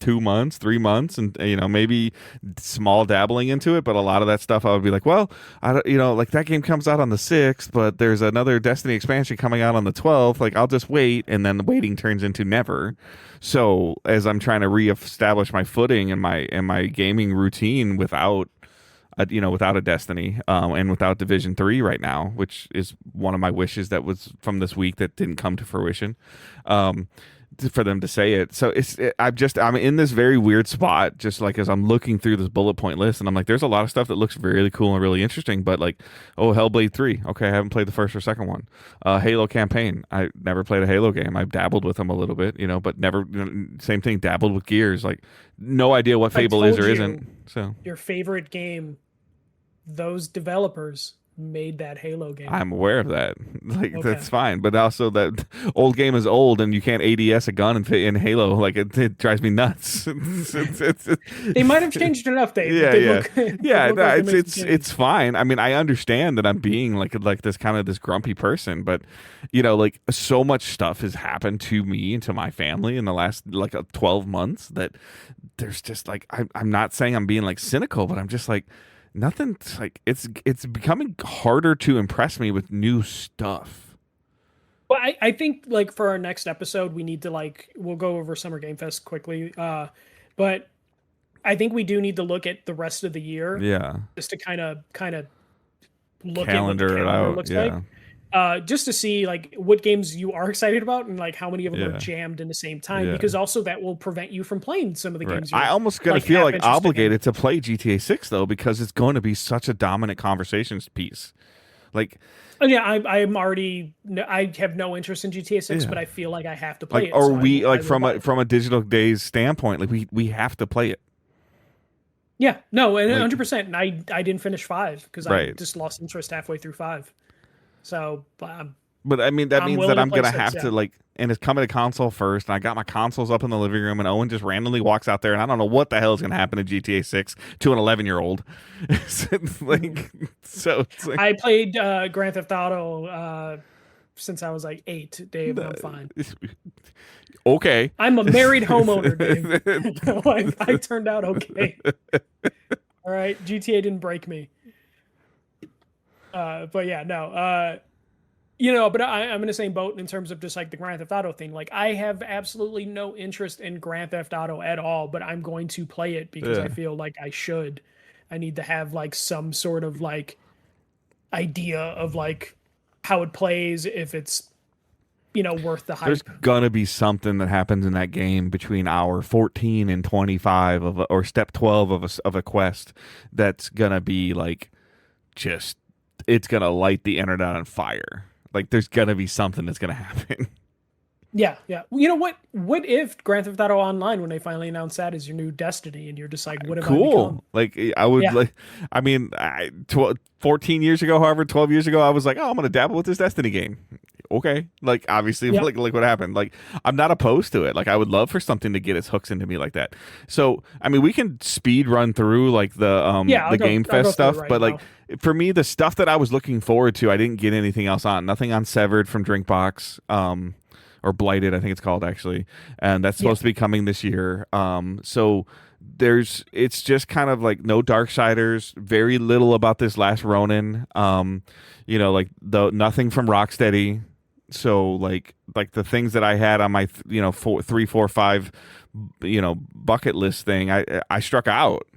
2 months, 3 months, and maybe small dabbling into it. But a lot of that stuff, I would be like, well, I don't, like that game comes out on the 6th, but there's another Destiny expansion coming out on the 12th. Like I'll just wait, and then the waiting turns into never. So as I'm trying to reestablish my footing and my gaming routine without without a Destiny and without Division 3 right now, which is one of my wishes that was from this week that didn't come to fruition. For them to say it. So I'm in this very weird spot, just like as I'm looking through this bullet point list, and I'm like, there's a lot of stuff that looks really cool and really interesting, but like, Hellblade 3. Okay, I haven't played the first or second one. Halo campaign. I never played a Halo game. I've dabbled with them a little bit, but never, same thing, dabbled with Gears. Like, no idea what Fable is or isn't. So your favorite game, those developers made that Halo game. I'm aware of that. Like Okay. that's fine, but also that old game is old, and you can't ADS a gun in Halo. Like it drives me nuts. They might have changed enough. It's fine. I mean, I understand that I'm being like this kind of this grumpy person, but like so much stuff has happened to me and to my family in the last 12 months that there's just like I'm not saying I'm being like cynical, but I'm just like, nothing, like it's becoming harder to impress me with new stuff. Well, I think like for our next episode, we need to we'll go over Summer Game Fest quickly. But I think we do need to look at the rest of the year. Yeah. Just to kind of look calendar at what the it calendar out. looks Yeah. like. Just to see like what games you are excited about and like how many of them Yeah. are jammed in the same time, Yeah. because also that will prevent you from playing some of the Right. games. I almost gonna like, feel half like interested in. obligated to play GTA 6 though, because it's going to be such a dominant conversations piece. Like, Oh, yeah, I'm already. I have no interest in GTA 6, Yeah. but I feel like I have to play like, it. or so we I like will from buy a it. from a digital days standpoint, like we have to play it. Yeah, no, and Like- 100%. And I didn't finish 5 because I Right. just lost interest halfway through 5. So But I mean, that I'm means willing that to I'm play gonna 6, have yeah. to like, and it's coming to console first, and I got my consoles up in the living room, and Owen just randomly walks out there, and I don't know what the hell is gonna happen to GTA 6 to an 11-year-old. It's like, so it's like, I played Grand Theft Auto since I was like 8, Dave. And I'm fine. okay. I'm a married homeowner, Dave. I turned out okay. All right, GTA didn't break me. But yeah, no. But I'm in the same boat in terms of just like the Grand Theft Auto thing. Like, I have absolutely no interest in Grand Theft Auto at all, but I'm going to play it because Yeah. I feel like I should. I need to have like some sort of like idea of like how it plays, if it's worth the hype. There's gonna be something that happens in that game between hour 14 and 25 or step 12 of a quest that's gonna be like, just, it's gonna light the internet on fire. Like, there's gonna be something that's gonna happen. Yeah. You know what? What if Grand Theft Auto Online, when they finally announce that, is your new Destiny, and you're just like, what have I Cool. become? Like, I would Yeah. like. I mean, 14 years ago, however, 12 years ago, I was like, oh, I'm gonna dabble with this Destiny game. Okay, like obviously, Yeah. like what happened. Like, I'm not opposed to it. Like, I would love for something to get its hooks into me like that. So, I mean, we can speed run through like I'll the go Game through Fest it stuff, right but like now. for me, the stuff that I was looking forward to, I didn't get anything else on. Nothing on Severed from Drinkbox. Or Blighted, I think it's called actually, and that's supposed to be coming this year. So it's just kind of like no Darksiders, very little about this last Ronin. Like nothing from Rocksteady. So like the things that I had on my four, three, four, five, bucket list thing, I struck out.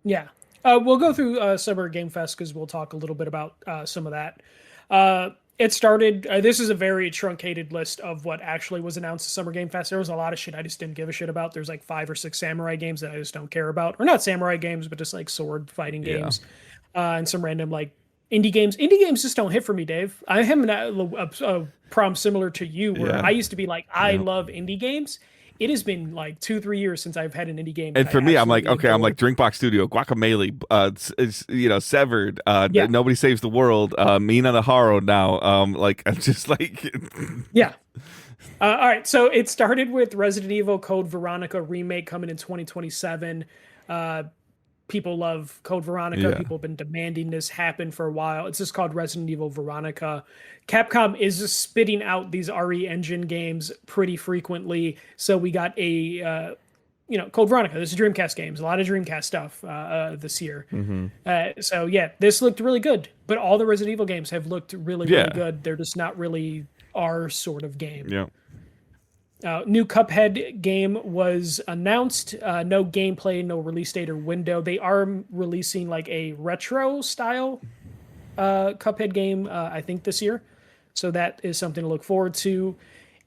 Yeah. We'll go through Summer Game Fest because we'll talk a little bit about some of that. It started, this is a very truncated list of what actually was announced at Summer Game Fest. There was a lot of shit I just didn't give a shit about. There's like 5 or 6 samurai games that I just don't care about. Or not samurai games, but just like sword fighting Yeah. games. And some random like indie games. Indie games just don't hit for me, Dave. I have a problem similar to you where Yeah. I used to be like, I Yeah. love indie games. It has been like 2, 3 years since I've had an indie game And that I for me, I'm like, absolutely okay, I'm like adored. Drinkbox Studio, Guacamelee, Severed, Yeah. Nobody Saves the World, Mina the Haro now. Like I'm just like, Yeah. All right. So it started with Resident Evil Code Veronica remake coming in 2027. Uh, People love Code Veronica. yeah, People have been demanding this happen for a while. It's just called Resident Evil Veronica. Capcom is just spitting out these RE Engine games pretty frequently. So we got Code Veronica. This is Dreamcast games. A lot of Dreamcast stuff this year. hmm So yeah, this looked really good. But all the Resident Evil games have looked really, really yeah, good. They're just not really our sort of game. yeah. New Cuphead game was announced. No gameplay, no release date or window. They are releasing like a retro style Cuphead game, I think this year. So that is something to look forward to.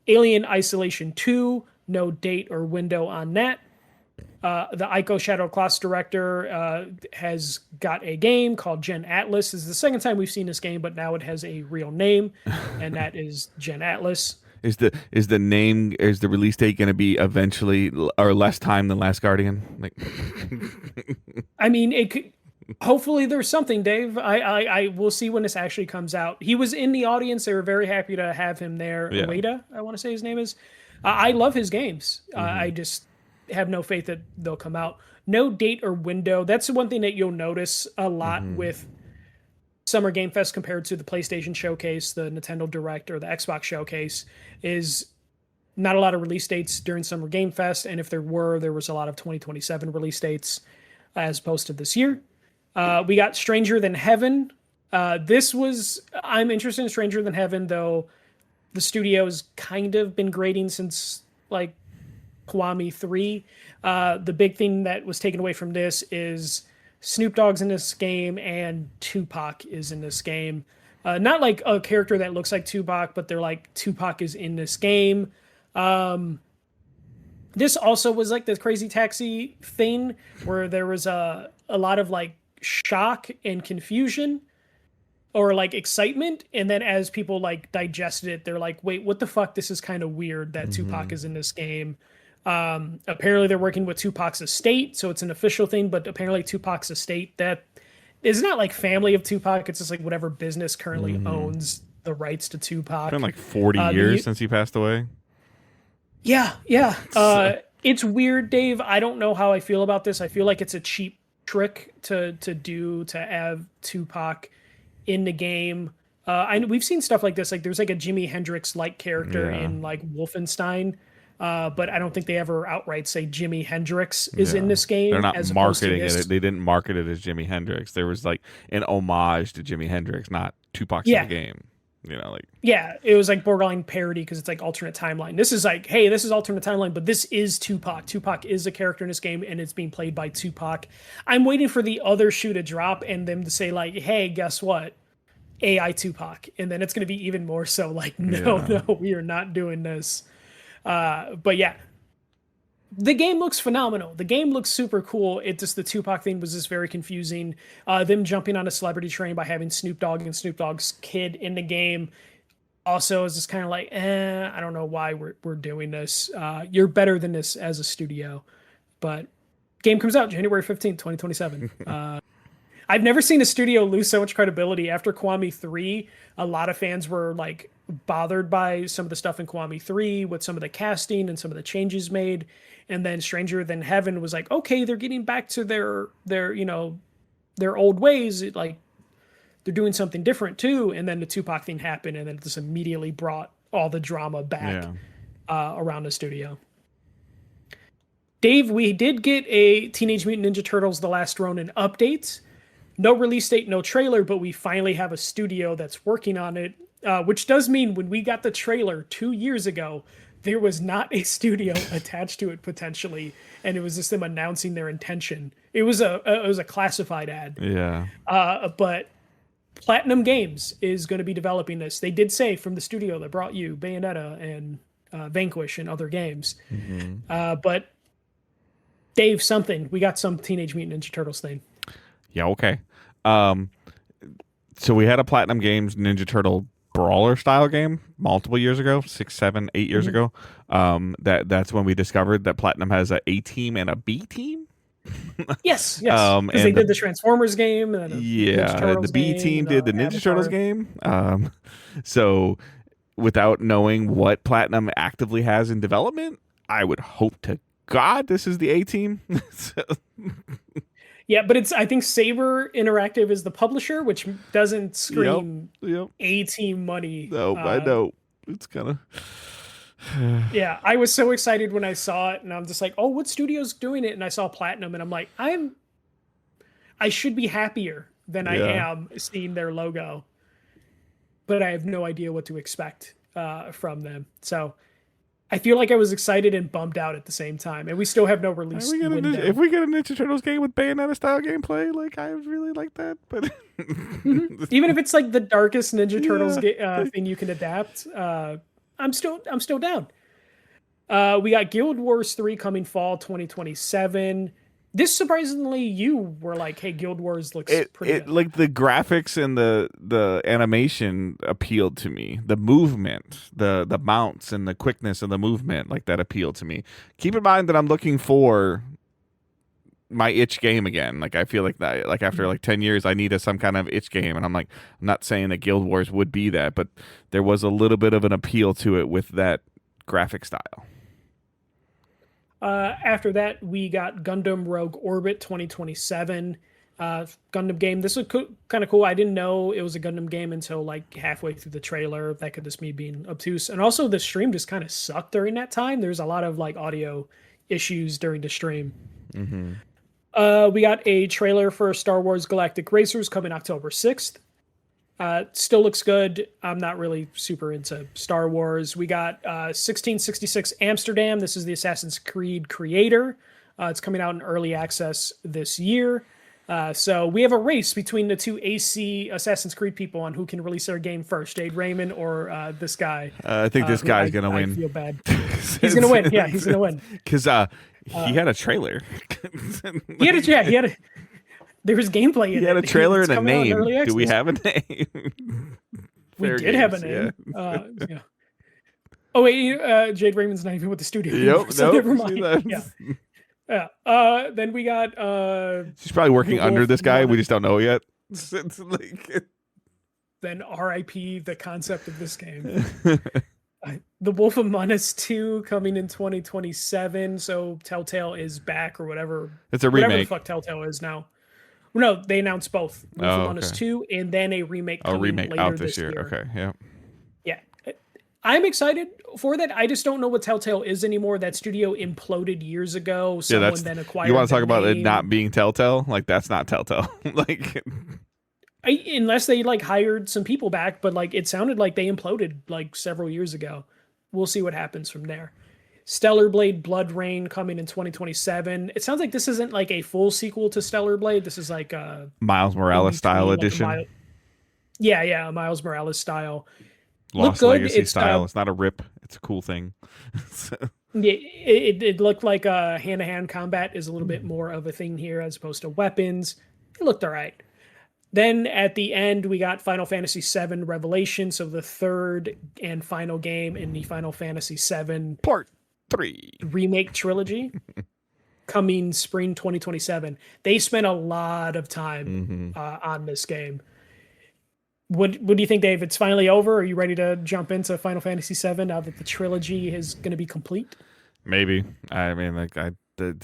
Alien Isolation 2, no date or window on that. The Ico Shadow Class director has got a game called Gen Atlas. This is the second time we've seen this game, but now it has a real name, and that is Gen Atlas. Is the release date going to be eventually or less time than Last Guardian? Like, I mean, it could. Hopefully, there's something, Dave. I will see when this actually comes out. He was in the audience. They were very happy to have him there. yeah, Ueda, I want to say his name is. I love his games. hmm I just have no faith that they'll come out. No date or window. That's the one thing that you'll notice a lot hmm with Summer Game Fest compared to the PlayStation Showcase, the Nintendo Direct, or the Xbox Showcase. Is not a lot of release dates during Summer Game Fest, and if there were, there was a lot of 2027 release dates as opposed to this year. We got Stranger Than Heaven. I'm interested in Stranger Than Heaven, though the studio's kind of been grading since like Kiwami 3. The big thing that was taken away from this is Snoop Dogg's in this game and Tupac is in this game. Not like a character that looks like Tupac, but they're like Tupac is in this game. Um, this also was like the Crazy Taxi thing where there was a lot of like shock and confusion or like excitement, and then as people like digested it, they're like, wait, what the fuck, this is kind of weird that Tupac hmm is in this game. Apparently they're working with Tupac's estate, so it's an official thing, but apparently Tupac's estate, that is not like family of Tupac, it's just like whatever business currently hmm owns the rights to It's been Tupac. like 40 years The since he passed away. Yeah. So, It's weird, Dave. I don't know how I feel about this. I feel like it's a cheap trick to have Tupac in the game. We've seen stuff like this. Like there's like a Jimi Hendrix like character yeah, in like Wolfenstein, but I don't think they ever outright say Jimi Hendrix is in yeah. this They're game not as opposed to marketing this. it. They didn't market it as Jimi Hendrix. There was like an homage to Jimi Hendrix, not Tupac's in the Yeah, game. Like yeah. It was like borderline parody because it's like alternate timeline. This is like, hey, this is alternate timeline, but this is Tupac. Tupac is a character in this game, and it's being played by Tupac. I'm waiting for the other shoe to drop and them to say like, hey, guess what? AI Tupac, and then it's going to be even more so like, no, yeah, no, we are not doing this. But yeah, the game looks phenomenal. The game looks super cool. It just the Tupac thing was just very confusing. Them jumping on a celebrity train by having Snoop Dogg and Snoop Dogg's kid in the game also is just kind of like, I don't know why we're doing this. You're better than this as a studio, but game comes out January 15th, 2027. I've never seen a studio lose so much credibility. After Kiwami 3, a lot of fans were like bothered by some of the stuff in Kiwami 3 with some of the casting and some of the changes made. And then Stranger Than Heaven was like, okay, they're getting back to their old ways. Like they're doing something different too. And then the Tupac thing happened, and then it just immediately brought all the drama back yeah. around the studio. Dave, we did get a Teenage Mutant Ninja Turtles: The Last Ronin update. No release date, no trailer, but we finally have a studio that's working on it. which does mean when we got the trailer 2 years ago, there was not a studio attached to it potentially, and it was just them announcing their intention. It was a classified ad, Yeah. but Platinum Games is going to be developing this. They did say from the studio that brought you Bayonetta and Vanquish and other games, but Dave, something we got some Teenage Mutant Ninja Turtles thing. Yeah. Okay. Um, so we had a Platinum Games Ninja Turtle brawler style game multiple years ago, 6, 7, 8 years ago. That's when we discovered that Platinum has a team and a B team. Yes, because they did the Transformers game, and then the B team did the Ninja Turtles game. So without knowing what Platinum actively has in development, I would hope to God this is the A team. Yeah, but I think Saber Interactive is the publisher, which doesn't scream A team money. No, I know it's kind of. Yeah, I was so excited when I saw it, and I'm just like, "Oh, what studio's doing it?" And I saw Platinum, and I'm like, I should be happier than I am seeing their logo, but I have no idea what to expect from them. So I feel like I was excited and bummed out at the same time, and we still have no release window. If we get a Ninja Turtles game with Bayonetta style gameplay, like I really like that. But even if it's like the darkest Ninja Turtles thing you can adapt. I'm still down. We got Guild Wars 3 coming fall 2027. This surprisingly, you were like, "Hey, Guild Wars looks pretty good." Like the graphics and the animation appealed to me. The movement, the mounts and the quickness of the movement, like that appealed to me. Keep in mind that I'm looking for my itch game again. Like I feel like that, like after like 10 years, I need some kind of itch game, and I'm not saying that Guild Wars would be that, but there was a little bit of an appeal to it with that graphic style. After that, we got Gundam Rogue Orbit 2027 Gundam game. This was kind of cool. I didn't know it was a Gundam game until like halfway through the trailer. That could just me being obtuse. And also the stream just kind of sucked during that time. There's a lot of like audio issues during the stream. We got a trailer for Star Wars Galactic Racers coming October 6th. Still looks good. I'm not really super into Star Wars. We got 1666 Amsterdam. This is the Assassin's Creed creator. It's coming out in early access this year. So we have a race between the two AC Assassin's Creed people on who can release their game first, Jade Raymond or this guy. I think this guy's going to win. I feel bad. He's going to win. Yeah, he's going to win. Because he had a trailer. He had a there was gameplay in it. He had a trailer and a name. Do we have a name? We did have a name. Yeah. Oh wait, Jade Raymond's not even with the studio. Yep. So never mind. Yeah. Then we got. She's probably working under this guy. We just don't know yet. Then R.I.P. the concept of this game. The Wolf Among Us 2 coming in 2027. So Telltale is back or whatever. It's a remake. Whatever the fuck Telltale is now. No, they announced both. Wolf Among Us 2 and then a remake coming later out this year. Okay, yeah. Yeah. I'm excited for that. I just don't know what Telltale is anymore. That studio imploded years ago. Someone then acquired. You want to talk about name. it not being Telltale? Like that's not Telltale. Like unless they like hired some people back, but like it sounded like they imploded like several years ago. We'll see what happens from there. Stellar Blade Blood Rain coming in 2027. It sounds like this isn't like a full sequel to Stellar Blade. This is like a Miles Morales style edition. A Miles Morales style. Lost Legacy style. It's not a rip. It's a cool thing. Yeah, it looked like hand-to-hand combat is a little bit more of a thing here as opposed to weapons. It looked all right. Then at the end, we got Final Fantasy VII Revelation, so the third and final game in the Final Fantasy VII Part 3 remake trilogy coming spring 2027. They spent a lot of time on this game. What do you think, Dave? It's finally over? Are you ready to jump into Final Fantasy VII now that the trilogy is going to be complete? Maybe. I mean, like it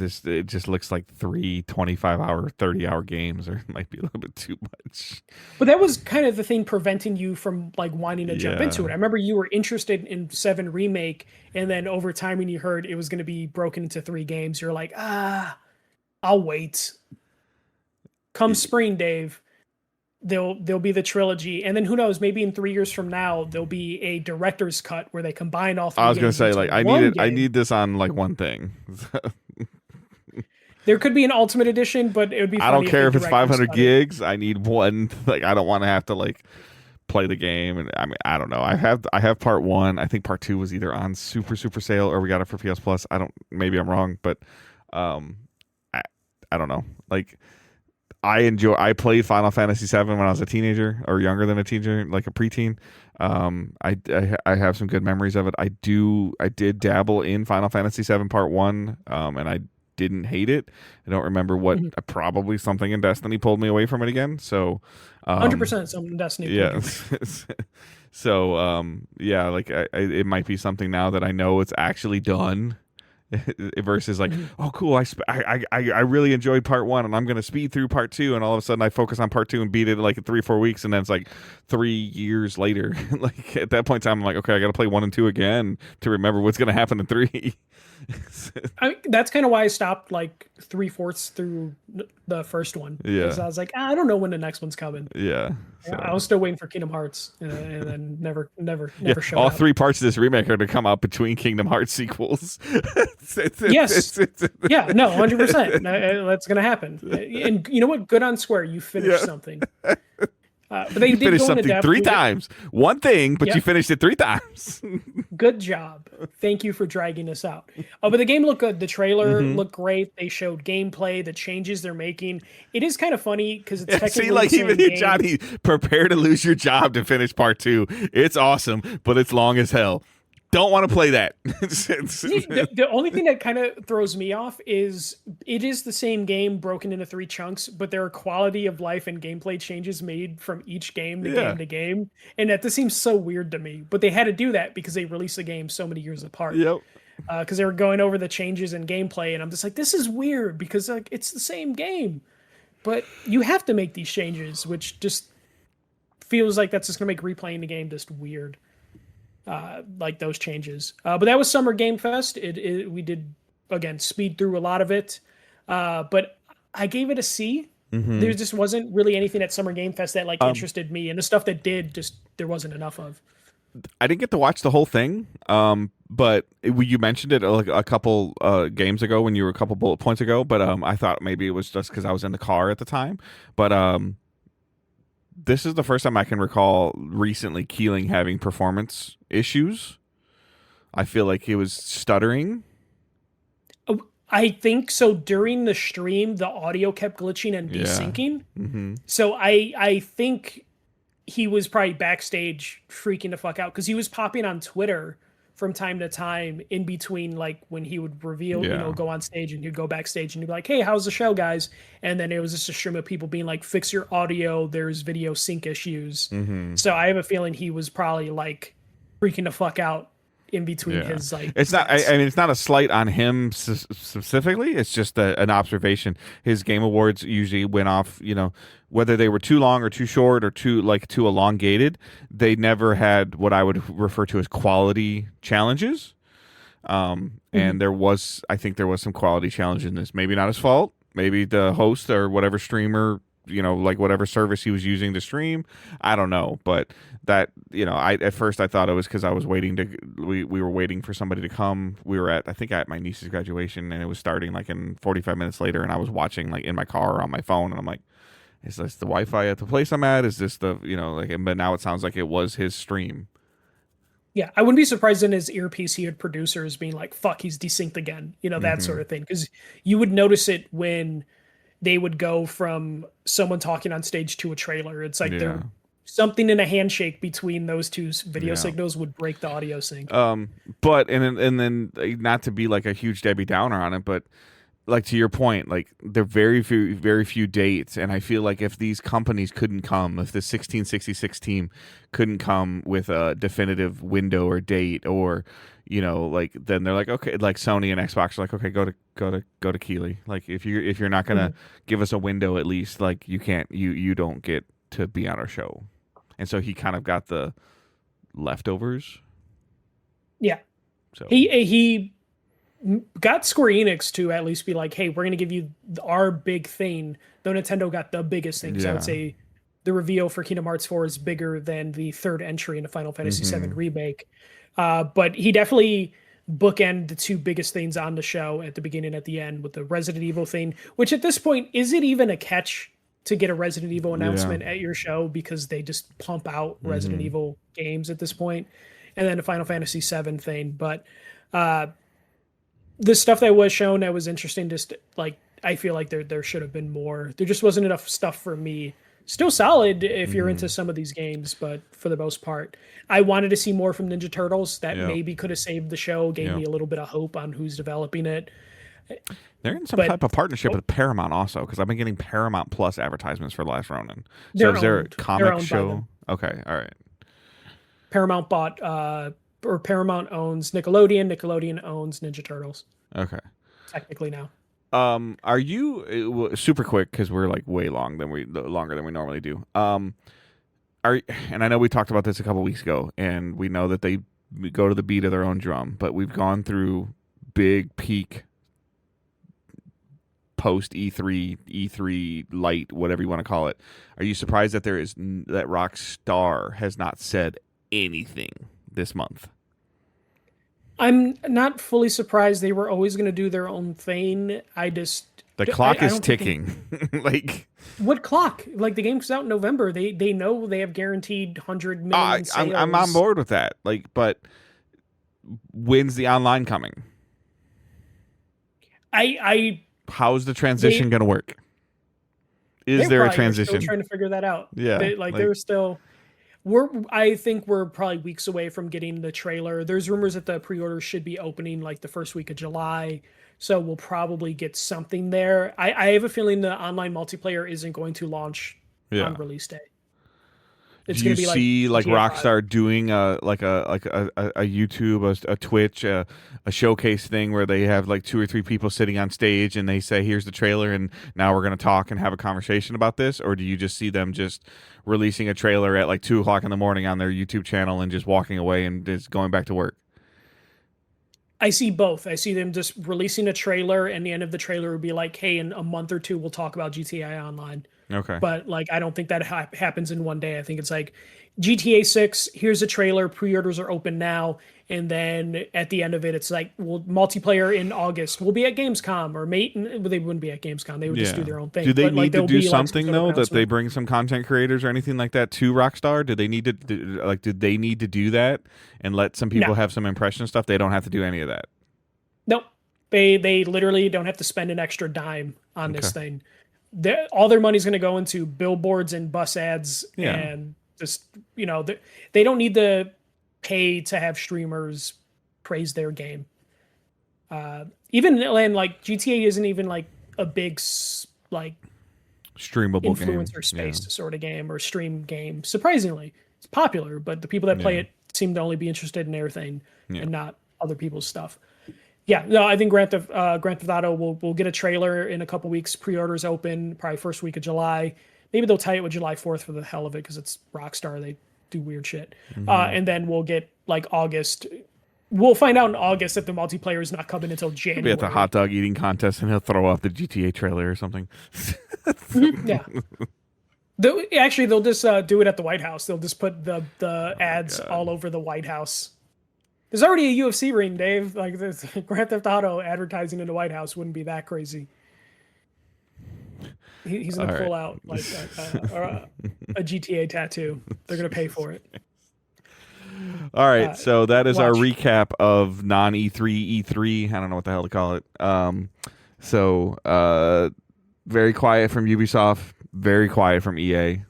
just looks like 3 25-hour, 30-hour games, or it might be a little bit too much. But that was kind of the thing preventing you from like wanting to jump into it. I remember you were interested in 7 Remake, and then over time when you heard it was going to be broken into 3 games, you're like, I'll wait. Come spring, Dave. there'll be the trilogy, and then who knows, maybe in 3 years from now there'll be a director's cut where they combine all I three was gonna games say into like I need one it. I game. need this on like one thing. There could be an ultimate edition, but it would be I don't funny if care they if it's director's 500 cut it. gigs. I need one. Like I don't want to have to like play the game. And I mean, I don't know. I have part one. I think part two was either on super sale or we got it for PS Plus. I don't. Maybe I'm wrong, but um, I I don't know. Like I played Final Fantasy VII when I was a teenager or younger than a teenager, like a preteen. I have some good memories of it. I did dabble in Final Fantasy VII Part One, and I didn't hate it. I don't remember what. Mhm. Probably something in Destiny pulled me away from it again. So, um, 100% something Destiny pulled yeah. you away. So, yeah, like it might be something now that I know it's actually done versus like, Mhm. oh, cool, I really enjoyed part one and I'm gonna speed through part two, and all of a sudden I focus on part two and beat it in like 3 or 4 weeks, and then it's like 3 years later. Like at that point in time, I'm like, okay, I gotta play one and two again to remember what's gonna happen in three. That's kind of why I stopped like 3/4 through the first one, because Yeah, I was like, I don't know when the next one's coming. yeah. I So was still waiting for Kingdom Hearts, and then yeah, never showed all up. three parts of this remake are to come out between Kingdom Hearts sequels. Yes, yeah, no, 100%. That's gonna happen. And you know what? Good on Square, you finished Yeah. something. But they You did finished go into something depth. three times. One thing, but you Yep, finished it three times. good job. Thank you for dragging us out. But the game looked good. The trailer Hmm. looked great. They showed gameplay, the changes they're making. It is kind of funny because it's Yeah, see, technically the like even same you, game. Johnny, prepare to lose your job to finish part two. It's awesome, but it's long as hell. Don't want to play that. The only thing that kind of throws me off is it is the same game broken into three chunks, but there are quality of life and gameplay changes made from each game to Yeah. game to game. And that just seems so weird to me. But they had to do that because they released the game so many years apart. Yep. Because they were going over the changes in gameplay, and I'm just like, this is weird because like it's the same game, but you have to make these changes, which just feels like that's just gonna make replaying the game just weird. Like those changes. But that was Summer Game Fest. We did again speed through a lot of it, but I gave it a C. Hmm. There just wasn't really anything at Summer Game Fest that like Um, interested me, and the stuff that did just there wasn't enough of. I didn't get to watch the whole thing. But you mentioned it like a couple games ago when you were a couple bullet points ago. But I thought maybe it was just because I was in the car at the time. But this is the first time I can recall recently Keeling having performance issues. I feel like he was stuttering. I think so. During the stream, the audio kept glitching and Yeah. desyncing. Hmm. So I think he was probably backstage freaking the fuck out because he was popping on Twitter from time to time in between, like when he would reveal, Yeah. go on stage, and he'd go backstage and he'd be like, "Hey, how's the show, guys?" And then it was just a stream of people being like, "Fix your audio. There's video sync issues." Hmm. So I have a feeling he was probably like freaking the fuck out in between Yeah, his like it's not. sets. I mean, it's not a slight on him specifically. It's just an observation. His game awards usually went off. Whether they were too long or too short or too elongated, they never had what I would refer to as quality challenges. Mhm. And I think there was some quality challenge in this. Maybe not his fault. Maybe the host or whatever streamer, like whatever service he was using to stream. I don't know, but that I at first I thought it was because I was waiting to we were waiting for somebody to come. We were I think at my niece's graduation, and it was starting like in 45 minutes later, and I was watching like in my car or on my phone, and I'm like, is this the Wi-Fi at the place I'm at? Is this the like? But now it sounds like it was his stream. Yeah, I wouldn't be surprised in his earpiece he had producers being like, "Fuck, he's desynced again," that Hmm. sort of thing. Because you would notice it when they would go from someone talking on stage to a trailer. It's like Yeah. there something in a handshake between those two video Yeah. signals would break the audio sync. Um, but and then not to be like a huge Debbie Downer on it, but like to your point, like there are very few dates, and I feel like if these companies couldn't come, if the 1666 team couldn't come with a definitive window or date, or like then they're like, okay, like Sony and Xbox are like, okay, go to Keeley. Like if you're not gonna Mhm. give us a window at least, like you don't get to be on our show, and so he kind of got the leftovers. Yeah, So he got Square Enix to at least be like, "Hey, we're gonna give you our big thing." Though Nintendo got the biggest thing, so I would yeah. say the reveal for Kingdom Hearts 4 is bigger than the third entry in the Final Fantasy VII remake. But he definitely bookend the two biggest things on the show at the beginning and at the end with the Resident Evil thing, which at this point, is it even a catch to get a Resident Evil announcement at your show because they just pump out Resident Evil games at this point, and then the Final Fantasy VII thing. But the stuff that was shown that was interesting, just like I feel like there should have been more. There just wasn't enough stuff for me. Still solid if you're into some of these games, but for the most part, I wanted to see more from Ninja Turtles. That maybe could have saved the show, gave me a little bit of hope on who's developing it. They're in some type of partnership with Paramount also, because I've been getting Paramount Plus advertisements for Last Ronin. So is there a comic show? Okay, all right. Paramount bought, or Paramount owns Nickelodeon. Nickelodeon owns Ninja Turtles. Okay. Technically now. Are you super quick because we're like way longer than we normally do. And I know we talked about this a couple weeks ago, and we know that they go to the beat of their own drum, but we've gone through big peak post E3 light, whatever you want to call it. Are you surprised that that Rockstar has not said anything this month? I'm not fully surprised. They were always going to do their own thing. The clock is ticking. Like, what clock? Like, the game comes out in November. They know they have guaranteed 100 million sales. I'm on board with that. Like, but when's the online coming? How's the transition going to work? Is there a transition? Still trying to figure that out. Yeah, they're still. I think we're probably weeks away from getting the trailer. There's rumors that the pre-order should be opening like the first week of July, so we'll probably get something there. I have a feeling the online multiplayer isn't going to launch on release day. It's going to be see like Rockstar doing a YouTube, a Twitch, a showcase thing where they have like 2 or 3 people sitting on stage and they say, "Here's the trailer, and now we're going to talk and have a conversation about this"? Or do you just see them just releasing a trailer at like 2:00 in the morning on their YouTube channel and just walking away and just going back to work? I see both. I see them just releasing a trailer, and the end of the trailer would be like, "Hey, in a month or two, we'll talk about GTA Online." Okay. But like, I don't think that happens in one day. I think it's like GTA 6, here's a trailer, pre-orders are open now. And then at the end of it, it's like, well, multiplayer in August. We'll be at Gamescom, or they wouldn't be at Gamescom. They would just do their own thing. Do they need to do something though, that they bring some content creators or anything like that to Rockstar? Did they need to did they need to do that and let some people have some impression stuff? They don't have to do any of that. Nope. They literally don't have to spend an extra dime on this thing. All their money's going to go into billboards and bus ads, and just they don't need to pay to have streamers praise their game. Even like GTA isn't even like a big like streamable influencer space sort of game or stream game. Surprisingly, it's popular, but the people that play it seem to only be interested in their thing and not other people's stuff. Yeah, no, I think Grand Theft Auto will get a trailer in a couple weeks. Pre-orders open probably first week of July. Maybe they'll tie it with July 4th for the hell of it because it's Rockstar. They do weird shit. And then we'll get like August. We'll find out in August that the multiplayer is not coming until January. He'll be at the hot dog eating contest and he'll throw off the GTA trailer or something. Yeah. They'll just do it at the White House. They'll just put the ads all over the White House. There's already a UFC ring, Dave. Like, there's Grand Theft Auto advertising in the White House wouldn't be that crazy. He's going to pull out like a GTA tattoo. They're going to pay for it. All right, so that is our recap of non-E3 E3. I don't know what the hell to call it. Very quiet from Ubisoft. Very quiet from EA.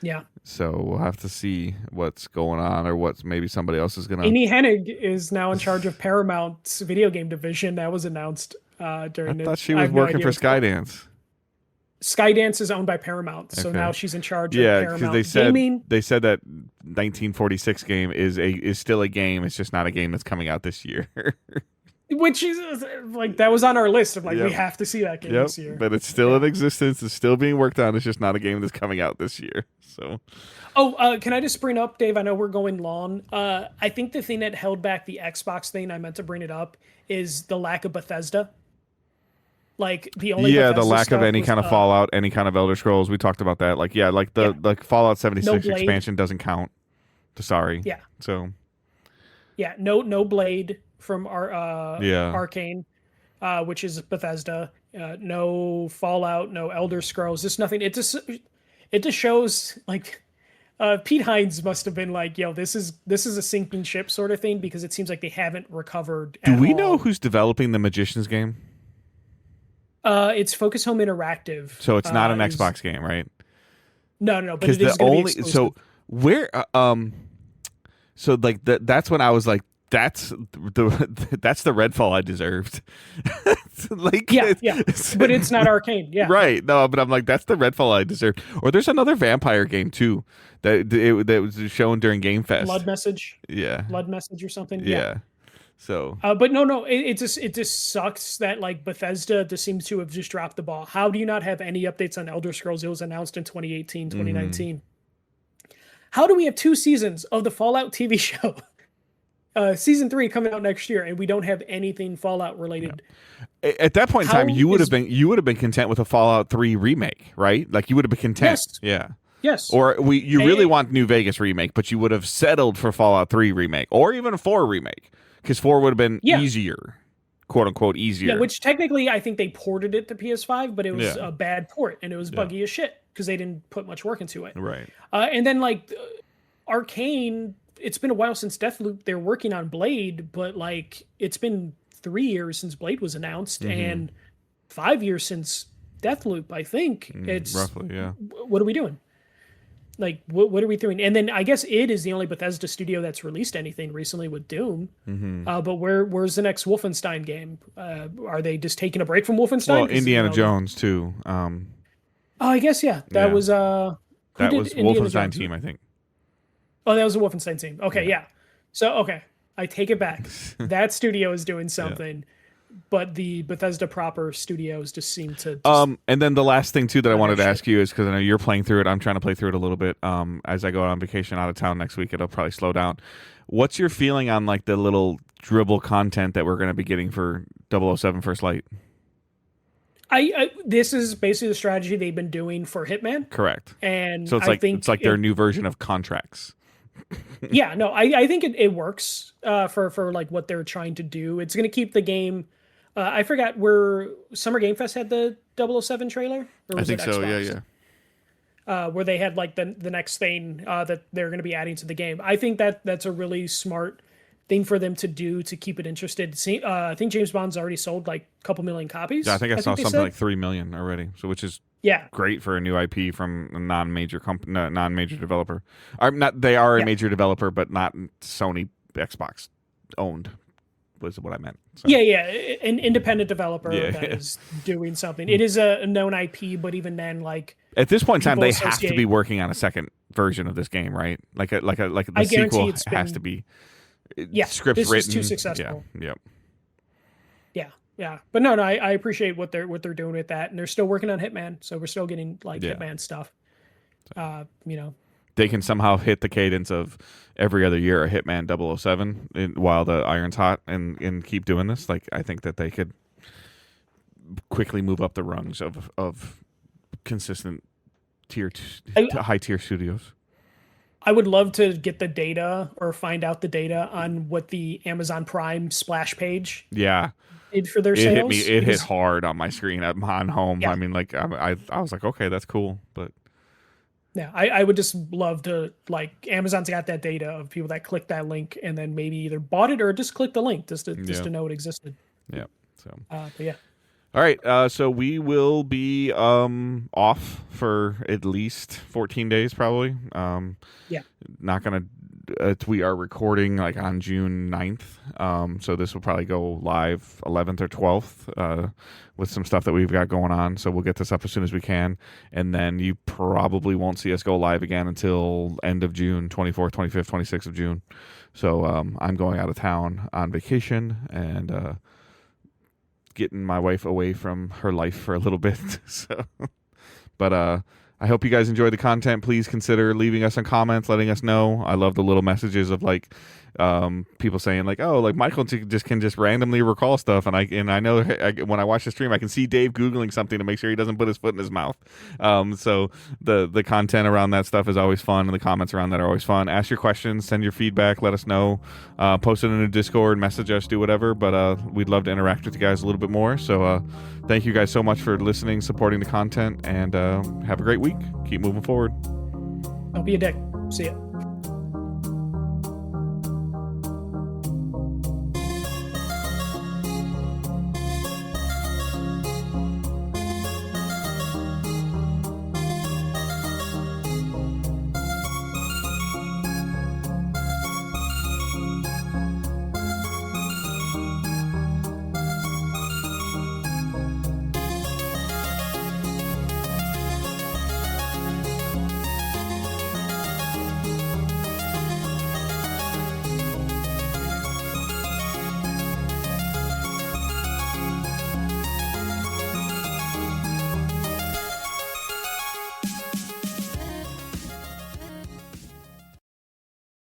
Yeah. So we'll have to see what's going on, or what's maybe somebody else is going to... Amy Hennig is now in charge of Paramount's video game division. That was announced during... I thought she was working for Skydance. Skydance is owned by Paramount, so now she's in charge of Paramount. Yeah, because they said that 1946 game is still a game. It's just not a game that's coming out this year. Which is like, that was on our list of like, we have to see that game this year. But it's still in existence. It's still being worked on. It's just not a game that's coming out this year. So, can I just bring up, Dave? I know we're going long. I think the thing that held back the Xbox thing, I meant to bring it up, is the lack of Bethesda. Like the only Yeah, the Bethesda lack of stuff any was, kind of Fallout, any kind of Elder Scrolls. We talked about that. Like, yeah, like yeah, the like Fallout no 76 Blade. expansion doesn't count. Sorry. Yeah, So yeah, no Blade from yeah, Arcane, which is Bethesda. No Fallout, no Elder Scrolls. Just nothing. It just shows like Pete Hines must have been like, yo, this is a sinking ship sort of thing because it seems like they haven't recovered do at we know all. who's developing the Magician's game? It's Focus Home Interactive. So it's not an Is Xbox game, right? no, but Because it the is going to be only exclusive. where so like that's when I was like that's that's the Redfall I deserved. Like Yeah, yeah, but it's not Arcane. Yeah, right. No, but I'm like that's the Redfall I deserved. Or there's another vampire game too that was shown during Game Fest. Blood Message, Yeah. Blood Message or something. Yeah. Yeah. So But no, it just sucks that like Bethesda just seems to have just dropped the ball. How do you not have any updates on Elder Scrolls? It was announced in 2018, 2019. How do we have 2 seasons of the Fallout TV show? Season 3 coming out next year, and we don't have anything Fallout related. at that point in How time, you would have is- been content with a Fallout 3 remake, right? Like you would have been content. Yes. Yeah. Yes. Or you really And- want New Vegas remake, but you would have settled for Fallout 3 remake or even a 4 remake because 4 would have been Yeah. easier, quote unquote easier. Yeah, which technically I think they ported it to PS5, but it was Yeah. a bad port and it was buggy as shit because they didn't put much work into it. Right. And then like Arcane, it's been a while since Deathloop. They're working on Blade, but like it's been 3 years since Blade was announced and 5 years since Deathloop. I think it's Roughly, yeah. What are we doing? Like what are we doing? And then I guess it is the only Bethesda studio that's released anything recently with Doom. But where's the next Wolfenstein game? Are they just taking a break from Wolfenstein? Well, 'Cause, Indiana Jones too. Oh, I guess yeah. That Yeah. was That did was Indiana Wolfenstein Jones? team, I think. Oh, that was a Wolfenstein team. Okay, yeah. So okay, I take it back. That studio is doing something, but the Bethesda proper studios just seem to. And then the last thing too that I wanted to shit. ask you is because I know you're playing through it, I'm trying to play through it a little bit. As I go on vacation out of town next week, it'll probably slow down. What's your feeling on like the little dribble content that we're going to be getting for 007 First Light? This is basically the strategy they've been doing for Hitman, Correct. and So it's I like think it's like their new version of contracts. yeah, no, I think it works for like what they're trying to do. It's going to keep the game. I forgot where Summer Game Fest had the 007 trailer. Or I was think it so. Xbox? Yeah. Where they had like the next thing that they're going to be adding to the game. I think that's a really smart thing for them to do to keep it interested. See, I think James Bond's already sold like a couple million copies. Yeah, I think I saw they something said. like 3 million already. So which is Yeah, great for a new IP from a non-major non-major developer. They are a Yeah. major developer, but not Sony Xbox owned. Was what I meant. So. yeah, an independent developer Yeah. that is doing something. It is a known IP, but even then, like At this point in time, people they have to associate- be working on a second version of this game, right? Like the I guarantee sequel it's has been- to be. Yeah, scripts this is written. too successful. Yeah. Yep. Yeah. But no, I appreciate what they're doing with that, and they're still working on Hitman, so we're still getting like Yeah. Hitman stuff. They can somehow hit the cadence of every other year a Hitman 007 while the iron's hot and keep doing this. Like I think that they could quickly move up the rungs of consistent high tier studios. I would love to get the data or find out the data on what the Amazon Prime splash page Yeah. did for their It sales. hit me. It hit because- hard on my screen on home. Yeah. I mean, like I was like, okay, that's cool, but Yeah, I would just love to like Amazon's got that data of people that clicked that link and then maybe either bought it or just clicked the link just to know it existed. yeah. So But yeah, all right, so we will be off for at least 14 days, probably. Yeah. Not gonna. We are recording like on June 9th, so this will probably go live 11th or 12th with some stuff that we've got going on. So we'll get this up as soon as we can, and then you probably won't see us go live again until end of June, 24th, 25th, 26th of June. So I'm going out of town on vacation and getting my wife away from her life for a little bit. So, but I hope you guys enjoyed the content. Please consider leaving us some comments, letting us know. I love the little messages of like, people saying like, oh, like Michael just can just randomly recall stuff, and I know when I watch the stream, I can see Dave googling something to make sure he doesn't put his foot in his mouth. So the content around that stuff is always fun, and the comments around that are always fun. Ask your questions, send your feedback, let us know, post it in the Discord, message us, do whatever. But we'd love to interact with you guys a little bit more. So thank you guys so much for listening, supporting the content, and have a great week. Keep moving forward. Don't be a dick. See ya.